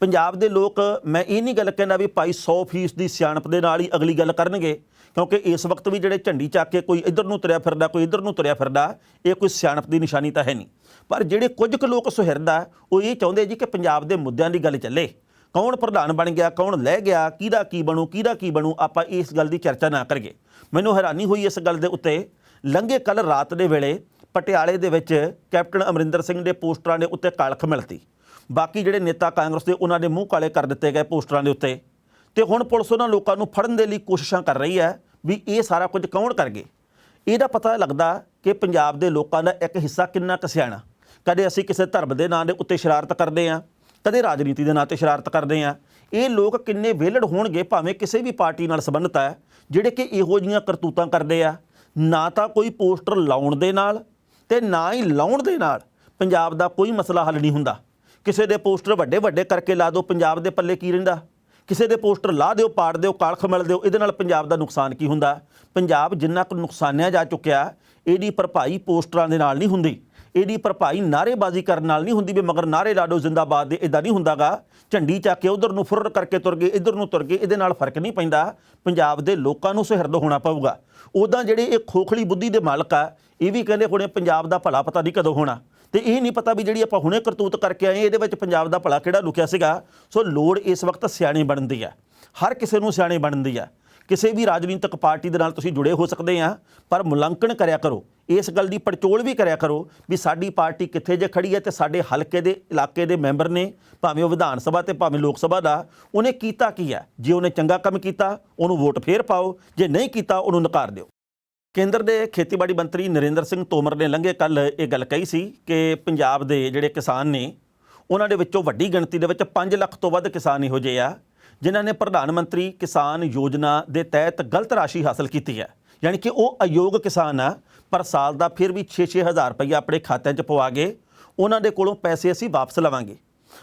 ਪੰਜਾਬ ਦੇ ਲੋਕ, ਮੈਂ ਇਹ ਨਹੀਂ ਗੱਲ ਕਹਿੰਦਾ ਵੀ ਭਾਈ 100% ਦੀ ਸਿਆਣਪ ਦੇ ਨਾਲ ਹੀ ਅਗਲੀ ਗੱਲ ਕਰਨਗੇ, ਕਿਉਂਕਿ ਇਸ ਵਕਤ ਵੀ ਜਿਹੜੇ ਝੰਡੀ ਚੱਕ ਕੇ ਕੋਈ ਇੱਧਰ ਨੂੰ ਤੁਰਿਆ ਫਿਰਦਾ, ਕੋਈ ਇੱਧਰ ਨੂੰ ਤੁਰਿਆ ਫਿਰਦਾ, ਇਹ ਕੋਈ ਸਿਆਣਪ ਦੀ ਨਿਸ਼ਾਨੀ ਤਾਂ ਹੈ ਨਹੀਂ। ਪਰ ਜਿਹੜੇ ਕੁਝ ਕੁ ਲੋਕ ਸੁਹਿਰਦਾ ਉਹ ਇਹ ਚਾਹੁੰਦੇ ਜੀ ਕਿ ਪੰਜਾਬ ਦੇ ਮੁੱਦਿਆਂ ਦੀ ਗੱਲ ਚੱਲੇ। ਕੌਣ ਪ੍ਰਧਾਨ ਬਣ ਗਿਆ, ਕੌਣ ਲੈ ਗਿਆ, ਕਿਹਦਾ ਕੀ ਬਣੂ, ਕਿਹਦਾ ਕੀ ਬਣੂ, ਆਪਾਂ ਇਸ ਗੱਲ ਦੀ ਚਰਚਾ ਨਾ ਕਰੀਏ। ਮੈਨੂੰ ਹੈਰਾਨੀ ਹੋਈ ਇਸ ਗੱਲ ਦੇ ਉੱਤੇ। ਲੰਘੇ ਕੱਲ੍ਹ ਰਾਤ ਦੇ ਵੇਲੇ ਪਟਿਆਲੇ ਦੇ ਵਿੱਚ ਕੈਪਟਨ ਅਮਰਿੰਦਰ ਸਿੰਘ ਦੇ ਪੋਸਟਰਾਂ ਦੇ ਉੱਤੇ ਕਾਲਖ ਮਿਲਤੀ। ਬਾਕੀ ਜਿਹੜੇ ਨੇਤਾ ਕਾਂਗਰਸ ਦੇ ਉਹਨਾਂ ਦੇ ਮੂੰਹ ਕਾਲੇ ਕਰ ਦਿੱਤੇ ਗਏ ਪੋਸਟਰਾਂ ਦੇ ਉੱਤੇ, ਤੇ ਹੁਣ ਪੁਲਿਸ ਉਹਨਾਂ ਲੋਕਾਂ ਨੂੰ ਫੜਨ ਦੇ ਲਈ ਕੋਸ਼ਿਸ਼ਾਂ ਕਰ ਰਹੀ ਹੈ ਵੀ ਇਹ ਸਾਰਾ ਕੁਝ ਕੌਣ ਕਰ ਗਏ। ਇਹਦਾ ਪਤਾ ਲੱਗਦਾ ਕਿ ਪੰਜਾਬ ਦੇ ਲੋਕਾਂ ਦਾ ਇੱਕ ਹਿੱਸਾ ਕਿੰਨਾ ਕੁ ਸਿਆਣਾ। ਕਦੇ ਅਸੀਂ ਕਿਸੇ ਧਰਮ ਦੇ ਨਾਂ ਦੇ ਉੱਤੇ ਸ਼ਰਾਰਤ ਕਰਦੇ ਹਾਂ, ਕਦੇ ਰਾਜਨੀਤੀ ਦੇ ਨਾਂ 'ਤੇ ਸ਼ਰਾਰਤ ਕਰਦੇ ਹਾਂ। ਇਹ ਲੋਕ ਕਿੰਨੇ ਵਿਹਲੜ ਹੋਣਗੇ, ਭਾਵੇਂ ਕਿਸੇ ਵੀ ਪਾਰਟੀ ਨਾਲ ਸੰਬੰਧਿਤ ਹੈ, ਜਿਹੜੇ ਕਿ ਇਹੋ ਜਿਹੀਆਂ ਕਰਤੂਤਾਂ ਕਰਦੇ ਆ। ਨਾ ਤਾਂ ਕੋਈ ਪੋਸਟਰ ਲਾਉਣ ਦੇ ਨਾਲ ਤੇ ਨਾ ਹੀ ਲਾਉਣ ਦੇ ਨਾਲ ਪੰਜਾਬ ਦਾ ਕੋਈ ਮਸਲਾ ਹੱਲ ਨਹੀਂ ਹੁੰਦਾ। ਕਿਸੇ ਦੇ ਪੋਸਟਰ ਵੱਡੇ ਵੱਡੇ ਕਰਕੇ ਲਾ ਦਿਓ, ਪੰਜਾਬ ਦੇ ਪੱਲੇ ਕੀ ਰਹਿੰਦਾ। ਕਿਸੇ ਦੇ ਪੋਸਟਰ ਲਾ ਦਿਓ, ਪਾੜ ਦਿਓ, ਕਾਲਖ ਮਿਲ ਦਿਓ, ਇਹਦੇ ਨਾਲ ਪੰਜਾਬ ਦਾ ਨੁਕਸਾਨ ਕੀ ਹੁੰਦਾ। ਪੰਜਾਬ ਜਿੰਨਾ ਕੁ ਨੁਕਸਾਨਿਆ ਜਾ ਚੁੱਕਿਆ, ਇਹਦੀ ਭਰਪਾਈ ਪੋਸਟਰਾਂ ਦੇ ਨਾਲ ਨਹੀਂ ਹੁੰਦੀ, ਇਹਦੀ ਭਰਪਾਈ ਨਾਅਰੇਬਾਜ਼ੀ ਕਰਨ ਨਾਲ ਨਹੀਂ ਹੁੰਦੀ ਵੀ ਮਗਰ ਨਾਅਰੇ ਲਾ ਦਿਓ ਜ਼ਿੰਦਾਬਾਦ ਦੇ। ਇੱਦਾਂ ਨਹੀਂ ਹੁੰਦਾਗਾ। ਝੰਡੀ ਚੱਕ ਕੇ ਉਧਰ ਨੂੰ ਫੁਰਰ ਕਰਕੇ ਤੁਰ ਗਏ, ਇੱਧਰ ਨੂੰ ਤੁਰ ਗਏ, ਇਹਦੇ ਨਾਲ ਫਰਕ ਨਹੀਂ ਪੈਂਦਾ। ਪੰਜਾਬ ਦੇ ਲੋਕਾਂ ਨੂੰ ਸੁਹਿਰਦ ਹੋਣਾ ਪਊਗਾ। ਉੱਦਾਂ ਜਿਹੜੇ ਇਹ ਖੋਖਲੀ ਬੁੱਧੀ ਦੇ ਮਾਲਕ ਆ, ਇਹ ਵੀ ਕਹਿੰਦੇ ਹੁਣੇ ਪੰਜਾਬ ਦਾ ਭਲਾ ਪਤਾ ਨਹੀਂ ਕਦੋਂ ਹੋਣਾ, ਤੇ ਇਹ ਨਹੀਂ ਪਤਾ ਵੀ ਜਿਹੜੀ ਆਪਾਂ ਹੁਣੇ ਕਰਤੂਤ ਕਰਕੇ ਆਏ ਇਹਦੇ ਵਿੱਚ ਪੰਜਾਬ ਦਾ ਭਲਾ ਕਿਹੜਾ ਲੁਕਿਆ ਸੀਗਾ। ਸੋ ਲੋੜ ਇਸ ਵਕਤ ਸਿਆਣੇ ਬਣਨ ਦੀ ਆ, ਹਰ ਕਿਸੇ ਨੂੰ ਸਿਆਣੇ ਬਣਨ ਦੀ ਆ। ਕਿਸੇ ਵੀ ਰਾਜਨੀਤਿਕ ਪਾਰਟੀ ਦੇ ਨਾਲ ਤੁਸੀਂ ਜੁੜੇ ਹੋ ਸਕਦੇ ਆ, ਪਰ ਮੁਲਾਂਕਣ ਕਰਿਆ ਕਰੋ, ਇਸ ਗੱਲ ਦੀ ਪੜਚੋਲ ਵੀ ਕਰਿਆ ਕਰੋ ਵੀ ਸਾਡੀ ਪਾਰਟੀ ਕਿੱਥੇ ਜੇ ਖੜੀ ਹੈ ਤੇ ਸਾਡੇ ਹਲਕੇ ਦੇ ਇਲਾਕੇ ਦੇ ਮੈਂਬਰ ਨੇ, ਭਾਵੇਂ ਉਹ ਵਿਧਾਨ ਸਭਾ ਤੇ ਭਾਵੇਂ ਲੋਕ ਸਭਾ ਦਾ, ਉਹਨੇ ਕੀਤਾ ਕੀ ਹੈ। ਜੇ ਉਹਨੇ ਚੰਗਾ ਕੰਮ ਕੀਤਾ ਉਹਨੂੰ ਵੋਟ ਫੇਰ ਪਾਓ, ਜੇ ਨਹੀਂ ਕੀਤਾ ਉਹਨੂੰ ਨਕਾਰ ਦਿਓ। ਕੇਂਦਰ ਦੇ ਖੇਤੀਬਾੜੀ ਮੰਤਰੀ ਨਰਿੰਦਰ ਸਿੰਘ ਤੋਮਰ ਨੇ ਲੰਘੇ ਕੱਲ੍ਹ ਇਹ ਗੱਲ ਕਹੀ ਸੀ ਕਿ ਪੰਜਾਬ ਦੇ ਜਿਹੜੇ ਕਿਸਾਨ ਨੇ ਉਹਨਾਂ ਦੇ ਵਿੱਚੋਂ ਵੱਡੀ ਗਿਣਤੀ ਦੇ ਵਿੱਚ 5 ਲੱਖ ਤੋਂ ਵੱਧ ਕਿਸਾਨ ਇਹੋ ਜਿਹੇ ਆ ਜਿਨ੍ਹਾਂ ਨੇ ਪ੍ਰਧਾਨ ਮੰਤਰੀ ਕਿਸਾਨ ਯੋਜਨਾ ਦੇ ਤਹਿਤ ਗਲਤ ਰਾਸ਼ੀ ਹਾਸਲ ਕੀਤੀ ਹੈ। ਯਾਨੀ ਕਿ ਉਹ ਅਯੋਗ ਕਿਸਾਨ ਆ, ਪਰ ਸਾਲ ਦਾ ਫਿਰ ਵੀ 6-6 ਹਜ਼ਾਰ ਰੁਪਈਆ ਆਪਣੇ ਖਾਤਿਆਂ 'ਚ ਪਵਾ ਕੇ ਉਹਨਾਂ ਦੇ ਕੋਲੋਂ ਪੈਸੇ ਅਸੀਂ ਵਾਪਸ ਲਵਾਂਗੇ।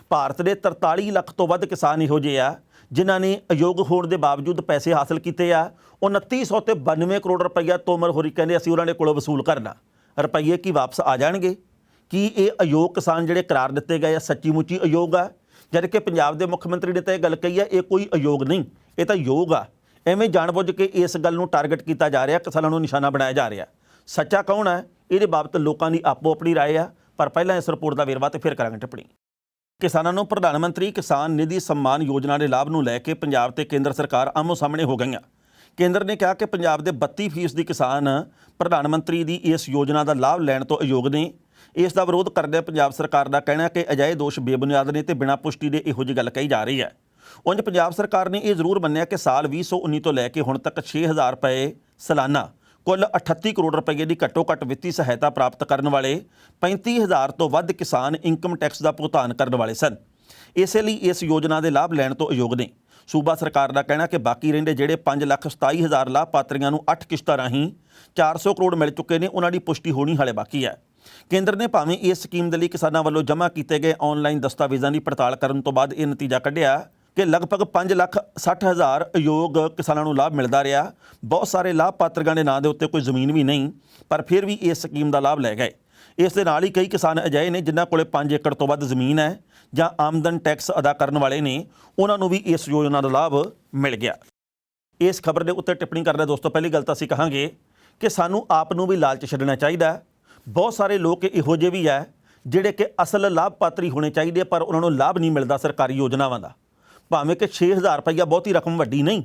ਭਾਰਤ ਦੇ 43 ਲੱਖ ਤੋਂ ਵੱਧ ਕਿਸਾਨ ਇਹੋ ਜਿਹੇ ਆ ਜਿਨ੍ਹਾਂ ਨੇ ਅਯੋਗ ਹੋਣ ਦੇ ਬਾਵਜੂਦ ਪੈਸੇ ਹਾਸਲ ਕੀਤੇ ਆ। 2900 ਤੇ 92 ਕਰੋੜ ਰੁਪਈਆ ਤੋਮਰ ਹੋਰੀ ਕਹਿੰਦੇ ਅਸੀਂ ਉਹਨਾਂ ਦੇ ਕੋਲੋਂ ਵਸੂਲ ਕਰਨਾ। ਰੁਪਈਏ ਕੀ ਵਾਪਸ ਆ ਜਾਣਗੇ? ਕੀ ਇਹ ਅਯੋਗ ਕਿਸਾਨ ਜਿਹੜੇ ਕਰਾਰ ਦਿੱਤੇ ਗਏ ਆ ਸੱਚੀ ਮੁੱਚੀ ਅਯੋਗ ਆ? ਜਦ ਕਿ ਪੰਜਾਬ ਦੇ ਮੁੱਖ ਮੰਤਰੀ ਨੇ ਤਾਂ ਇਹ ਗੱਲ ਕਹੀ ਆ ਇਹ ਕੋਈ ਅਯੋਗ ਨਹੀਂ, ਇਹ ਤਾਂ ਯੋਗ ਆ। ਐਵੇਂ ਜਾਣਬੁੱਝ ਕੇ ਇਸ ਗੱਲ ਨੂੰ ਟਾਰਗੇਟ ਕੀਤਾ ਜਾ ਰਿਹਾ, ਕਿਸਾਨਾਂ ਨੂੰ ਨਿਸ਼ਾਨਾ ਬਣਾਇਆ ਜਾ ਰਿਹਾ। ਸੱਚਾ ਕੌਣ ਹੈ ਇਹਦੇ ਬਾਬਤ ਲੋਕਾਂ ਦੀ ਆਪੋ ਆਪਣੀ ਰਾਏ ਆ, ਪਰ ਪਹਿਲਾਂ ਇਸ ਰਿਪੋਰਟ ਦਾ ਵੇਰਵਾ ਤੇ ਫਿਰ ਕਰਾਂਗੇ ਟਿੱਪਣੀ। ਕਿਸਾਨਾਂ ਨੂੰ ਪ੍ਰਧਾਨ ਮੰਤਰੀ ਕਿਸਾਨ ਨਿਧੀ ਸਨਮਾਨ ਯੋਜਨਾ ਦੇ ਲਾਭ ਨੂੰ ਲੈ ਕੇ ਪੰਜਾਬ ਤੇ ਕੇਂਦਰ ਸਰਕਾਰ ਆਮੋ ਸਾਹਮਣੇ ਹੋ ਗਈਆਂ। ਕੇਂਦਰ ਨੇ ਕਿਹਾ ਕਿ ਪੰਜਾਬ ਦੇ 32% ਕਿਸਾਨ ਪ੍ਰਧਾਨ ਮੰਤਰੀ ਦੀ ਇਸ ਯੋਜਨਾ ਦਾ ਲਾਭ ਲੈਣ ਤੋਂ ਅਯੋਗ ਨੇ। ਇਸ ਦਾ ਵਿਰੋਧ ਕਰਦਿਆਂ ਪੰਜਾਬ ਸਰਕਾਰ ਦਾ ਕਹਿਣਾ ਕਿ ਅਜਿਹੇ ਦੋਸ਼ ਬੇਬੁਨਿਆਦ ਨੇ ਤੇ ਬਿਨਾਂ ਪੁਸ਼ਟੀ ਦੇ ਇਹੋ ਜਿਹੀ ਗੱਲ ਕਹੀ ਜਾ ਰਹੀ ਹੈ। ਉਂਝ ਪੰਜਾਬ ਸਰਕਾਰ ਨੇ ਇਹ ਜ਼ਰੂਰ ਮੰਨਿਆ ਕਿ ਸਾਲ 2019 ਤੋਂ ਲੈ ਕੇ ਹੁਣ ਤੱਕ 6000 ਰੁਪਏ ਸਾਲਾਨਾ ਕੁੱਲ 38 ਕਰੋੜ ਰੁਪਏ ਦੀ ਘੱਟੋ ਘੱਟ ਵਿੱਤੀ ਸਹਾਇਤਾ ਪ੍ਰਾਪਤ ਕਰਨ ਵਾਲੇ 35000 ਤੋਂ ਵੱਧ ਕਿਸਾਨ ਇਨਕਮ ਟੈਕਸ ਦਾ ਭੁਗਤਾਨ ਕਰਨ ਵਾਲੇ ਸਨ। ਇਸੇ ਲਈ ਇਸ ਯੋਜਨਾ ਦੇ ਲਾਭ ਲੈਣ ਤੋਂ ਅਯੋਗ ਨੇ। ਸੂਬਾ ਸਰਕਾਰ ਦਾ ਕਹਿਣਾ ਕਿ ਬਾਕੀ ਰਹਿੰਦੇ ਜਿਹੜੇ 5,27,000 ਲਾਭਪਾਤਰੀਆਂ ਨੂੰ 8 ਕਿਸ਼ਤਾਂ ਰਾਹੀਂ 400 ਕਰੋੜ ਮਿਲ ਚੁੱਕੇ ਨੇ, ਉਹਨਾਂ ਦੀ ਪੁਸ਼ਟੀ ਹੋਣੀ ਹਾਲੇ ਬਾਕੀ ਹੈ। ਕੇਂਦਰ ਨੇ ਭਾਵੇਂ ਇਸ ਸਕੀਮ ਦੇ ਲਈ ਕਿਸਾਨਾਂ ਵੱਲੋਂ ਜਮ੍ਹਾਂ ਕੀਤੇ ਗਏ ਆਨਲਾਈਨ ਦਸਤਾਵੇਜ਼ਾਂ ਦੀ ਪੜਤਾਲ ਕਰਨ ਤੋਂ ਬਾਅਦ ਇਹ ਨਤੀਜਾ ਕੱਢਿਆ ਕਿ ਲਗਭਗ 5,60,000 ਅਯੋਗ ਕਿਸਾਨਾਂ ਨੂੰ ਲਾਭ ਮਿਲਦਾ ਰਿਹਾ। ਬਹੁਤ ਸਾਰੇ ਲਾਭਪਾਤਰੀਆਂ ਦੇ ਨਾਂ ਦੇ ਉੱਤੇ ਕੋਈ ਜ਼ਮੀਨ ਵੀ ਨਹੀਂ, ਪਰ ਫਿਰ ਵੀ ਇਸ ਸਕੀਮ ਦਾ ਲਾਭ ਲੈ ਗਏ। ਇਸ ਦੇ ਨਾਲ ਹੀ ਕਈ ਕਿਸਾਨ ਅਜਿਹੇ ਨੇ ਜਿਨ੍ਹਾਂ ਕੋਲੇ 5 ਏਕੜ ਤੋਂ ਵੱਧ ਜ਼ਮੀਨ ਹੈ ਜਾਂ ਆਮਦਨ ਟੈਕਸ ਅਦਾ ਕਰਨ ਵਾਲੇ ਨੇ, ਉਹਨਾਂ ਨੂੰ ਵੀ ਇਸ ਯੋਜਨਾ ਦਾ ਲਾਭ ਮਿਲ ਗਿਆ। ਇਸ ਖਬਰ ਦੇ ਉੱਤੇ ਟਿੱਪਣੀ ਕਰਦਾ ਦੋਸਤੋ, ਪਹਿਲੀ ਗੱਲ ਤਾਂ ਅਸੀਂ ਕਹਾਂਗੇ ਕਿ ਸਾਨੂੰ ਆਪ ਨੂੰ ਵੀ ਲਾਲਚ ਛੱਡਣਾ ਚਾਹੀਦਾ। ਬਹੁਤ ਸਾਰੇ ਲੋਕ ਇਹੋ ਜਿਹੇ ਵੀ ਹੈ ਜਿਹੜੇ ਕਿ ਅਸਲ ਲਾਭਪਾਤਰੀ ਹੋਣੇ ਚਾਹੀਦੇ ਪਰ ਉਹਨਾਂ ਨੂੰ ਲਾਭ ਨਹੀਂ ਮਿਲਦਾ ਸਰਕਾਰੀ ਯੋਜਨਾਵਾਂ ਦਾ। ਭਾਵੇਂ ਕਿ 6000 ਰੁਪਈਆ ਬਹੁਤੀ ਰਕਮ ਵੱਡੀ ਨਹੀਂ,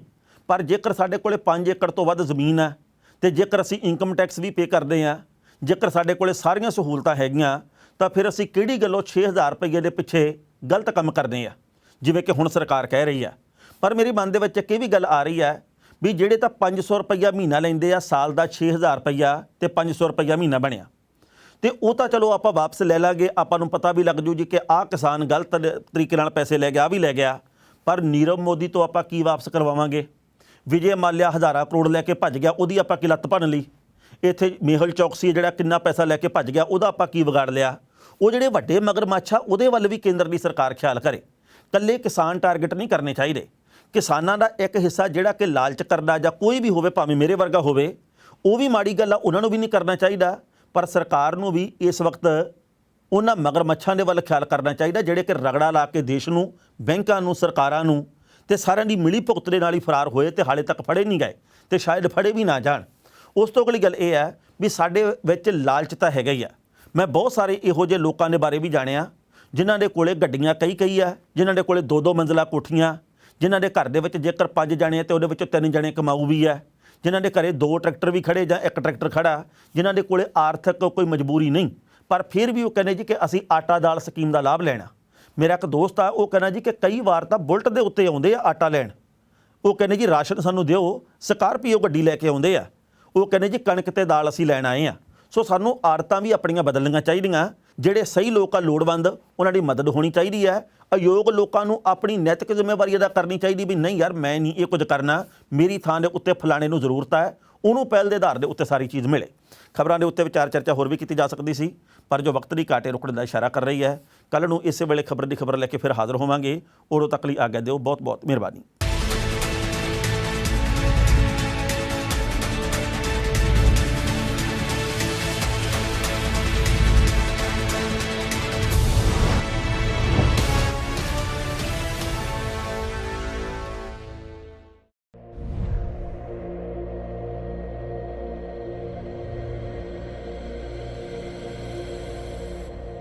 ਪਰ ਜੇਕਰ ਸਾਡੇ ਕੋਲੇ 5 ਏਕੜ ਤੋਂ ਵੱਧ ਜ਼ਮੀਨ ਹੈ ਤੇ ਜੇਕਰ ਅਸੀਂ ਇਨਕਮ ਟੈਕਸ ਵੀ ਪੇ ਕਰਦੇ ਹਾਂ, ਜੇਕਰ ਸਾਡੇ ਕੋਲੇ ਸਾਰੀਆਂ ਸਹੂਲਤਾਂ ਹੈਗੀਆਂ, ਤਾਂ ਫਿਰ ਅਸੀਂ ਕਿਹੜੀ ਗੱਲੋਂ 6000 ਰੁਪਈਏ ਦੇ ਪਿੱਛੇ ਗਲਤ ਕੰਮ ਕਰਦੇ ਆ, ਜਿਵੇਂ ਕਿ ਹੁਣ ਸਰਕਾਰ ਕਹਿ ਰਹੀ ਆ। ਪਰ ਮੇਰੇ ਮਨ ਦੇ ਵਿੱਚ ਇੱਕ ਇਹ ਵੀ ਗੱਲ ਆ ਰਹੀ ਹੈ ਵੀ ਜਿਹੜੇ ਤਾਂ 500 ਰੁਪਈਆ ਮਹੀਨਾ ਲੈਂਦੇ ਆ, ਸਾਲ ਦਾ 6000 ਰੁਪਈਆ ਤੇ 500 ਰੁਪਈਆ ਮਹੀਨਾ ਬਣਿਆ। ਤੇ ਉਹ ਤਾਂ ਚਲੋ ਆਪਾਂ ਵਾਪਸ ਲੈ ਲਾਂਗੇ, ਆਪਾਂ ਨੂੰ ਪਤਾ ਵੀ ਲੱਗ ਜੂ ਜੀ ਕਿ ਆਹ ਕਿਸਾਨ ਗਲਤ ਤਰੀਕੇ ਨਾਲ ਪੈਸੇ ਲੈ ਗਿਆ, ਆਹ ਵੀ ਲੈ ਗਿਆ। ਪਰ ਨੀਰਵ ਮੋਦੀ ਤੋਂ ਆਪਾਂ ਕੀ ਵਾਪਸ ਕਰਵਾਵਾਂਗੇ? ਵਿਜੇ ਮਾਲਿਆ ਹਜ਼ਾਰਾਂ ਕਰੋੜ ਲੈ ਕੇ ਭੱਜ ਗਿਆ, ਉਹਦੀ ਆਪਾਂ ਕੀ ਲੱਤ ਭੰਨ ਲਈ? ਇੱਥੇ ਮੇਹੁਲ ਚੌਕਸੀ ਜਿਹੜਾ ਕਿੰਨਾ ਪੈਸਾ ਲੈ ਕੇ ਭੱਜ ਗਿਆ, ਉਹਦਾ ਆਪਾਂ ਕੀ ਵਿਗਾੜ ਲਿਆ? ਉਹ ਜਿਹੜੇ ਵੱਡੇ ਮਗਰਮੱਛ ਆ ਉਹਦੇ ਵੱਲ ਵੀ ਕੇਂਦਰ ਦੀ ਸਰਕਾਰ ਖਿਆਲ ਕਰੇ। ਇਕੱਲੇ ਕਿਸਾਨ ਟਾਰਗੇਟ ਨਹੀਂ ਕਰਨੇ ਚਾਹੀਦੇ। ਕਿਸਾਨਾਂ ਦਾ ਇੱਕ ਹਿੱਸਾ ਜਿਹੜਾ ਕਿ ਲਾਲਚ ਕਰਦਾ ਜਾਂ ਕੋਈ ਵੀ ਹੋਵੇ, ਭਾਵੇਂ ਮੇਰੇ ਵਰਗਾ ਹੋਵੇ, ਉਹ ਵੀ ਮਾੜੀ ਗੱਲ ਆ, ਉਹਨਾਂ ਨੂੰ ਵੀ ਨਹੀਂ ਕਰਨਾ ਚਾਹੀਦਾ। ਪਰ ਸਰਕਾਰ ਨੂੰ ਵੀ ਇਸ ਵਕਤ ਉਹਨਾਂ ਮਗਰਮੱਛਾਂ ਦੇ ਵੱਲ ਖਿਆਲ ਕਰਨਾ ਚਾਹੀਦਾ ਜਿਹੜੇ ਕਿ ਰਗੜਾ ਲਾ ਕੇ ਦੇਸ਼ ਨੂੰ, ਬੈਂਕਾਂ ਨੂੰ, ਸਰਕਾਰਾਂ ਨੂੰ ਤੇ ਸਾਰਿਆਂ ਦੀ ਮਿਲੀ ਭੁਗਤ ਦੇ ਨਾਲ ਹੀ ਫਰਾਰ ਹੋਏ ਤੇ ਹਾਲੇ ਤੱਕ ਫੜੇ ਨਹੀਂ ਗਏ ਤੇ ਸ਼ਾਇਦ ਫੜੇ ਵੀ ਨਾ ਜਾਣ। ਉਸ ਤੋਂ ਅਗਲੀ ਗੱਲ ਇਹ ਹੈ ਵੀ ਸਾਡੇ ਵਿੱਚ ਲਾਲਚ ਤਾਂ ਹੈਗਾ ਹੀ ਆ। ਮੈਂ ਬਹੁਤ ਸਾਰੇ ਇਹੋ ਜਿਹੇ ਲੋਕਾਂ ਦੇ ਬਾਰੇ ਵੀ ਜਾਣਿਆ ਜਿਨ੍ਹਾਂ ਦੇ ਕੋਲੇ ਗੱਡੀਆਂ ਕਈ ਆ, ਜਿਨ੍ਹਾਂ ਦੇ ਕੋਲੇ 2-2 ਮੰਜ਼ਲਾ ਕੋਠੀਆਂ, ਜਿਨ੍ਹਾਂ ਦੇ ਘਰ ਦੇ ਵਿੱਚ ਜੇਕਰ 5 ਜਣੇ ਤੇ ਉਹਦੇ ਵਿੱਚੋਂ 3 ਜਣੇ ਕਮਾਊ ਵੀ ਹੈ, ਜਿਨ੍ਹਾਂ ਦੇ ਘਰੇ 2 ਟਰੈਕਟਰ ਵੀ ਖੜੇ ਜਾਂ 1 ਟਰੈਕਟਰ ਖੜਾ, ਜਿਨ੍ਹਾਂ ਦੇ ਕੋਲੇ ਆਰਥਿਕ ਕੋਈ ਮਜਬੂਰੀ ਨਹੀਂ, ਪਰ ਫਿਰ ਵੀ ਉਹ ਕਹਿੰਦੇ ਜੀ ਕਿ ਅਸੀਂ ਆਟਾ ਦਾਲ ਸਕੀਮ ਦਾ ਲਾਭ ਲੈਣਾ। ਮੇਰਾ ਇੱਕ ਦੋਸਤ ਆ, ਉਹ ਕਹਿੰਦਾ ਜੀ ਕਿ ਕਈ ਵਾਰ ਤਾਂ ਬੁਲਟ ਦੇ ਉੱਤੇ ਆਉਂਦੇ ਆ ਆਟਾ ਲੈਣ। ਉਹ ਕਹਿੰਦੇ ਜੀ ਰਾਸ਼ਨ ਸਾਨੂੰ ਦਿਓ, ਸਕਾਰਪੀਓ ਗੱਡੀ ਲੈ ਕੇ ਆਉਂਦੇ ਆ। ਉਹ ਕਹਿੰਦੇ ਜੀ ਕਣਕ ਤੇ ਦਾਲ ਅਸੀਂ ਲੈਣ ਆਏ ਆ। ਸੋ ਸਾਨੂੰ ਆਦਤਾਂ ਵੀ ਆਪਣੀਆਂ ਬਦਲਣੀਆਂ ਚਾਹੀਦੀਆਂ। ਜਿਹੜੇ ਸਹੀ ਲੋਕ ਆ, ਲੋੜਵੰਦ, ਉਹਨਾਂ ਦੀ ਮਦਦ ਹੋਣੀ ਚਾਹੀਦੀ ਹੈ। ਅਯੋਗ ਲੋਕਾਂ ਨੂੰ ਆਪਣੀ ਨੈਤਿਕ ਜ਼ਿੰਮੇਵਾਰੀ ਅਦਾ ਕਰਨੀ ਚਾਹੀਦੀ ਵੀ ਨਹੀਂ ਯਾਰ ਮੈਂ ਨਹੀਂ ਇਹ ਕੁਝ ਕਰਨਾ, ਮੇਰੀ ਥਾਂ ਦੇ ਉੱਤੇ ਫਲਾਣੇ ਨੂੰ ਜ਼ਰੂਰਤ ਹੈ, ਉਹਨੂੰ ਪਹਿਲ ਦੇ ਆਧਾਰ ਦੇ ਉੱਤੇ ਸਾਰੀ ਚੀਜ਼ ਮਿਲੇ। ਖਬਰਾਂ ਦੇ ਉੱਤੇ ਵਿਚਾਰ ਚਰਚਾ ਹੋਰ ਵੀ ਕੀਤੀ ਜਾ ਸਕਦੀ ਸੀ, ਪਰ ਜੋ ਵਕਤ ਦੀ ਘਾਟੇ ਰੁਕਣ ਦਾ ਇਸ਼ਾਰਾ ਕਰ ਰਹੀ ਹੈ। ਕੱਲ੍ਹ ਨੂੰ ਇਸੇ ਵੇਲੇ ਖਬਰ ਦੀ ਖਬਰ ਲੈ ਕੇ ਫਿਰ ਹਾਜ਼ਰ ਹੋਵਾਂਗੇ। ਉਦੋਂ ਤੱਕ ਲਈ ਆਗਿਆ ਦਿਓ। ਬਹੁਤ ਬਹੁਤ ਮਿਹਰਬਾਨੀ।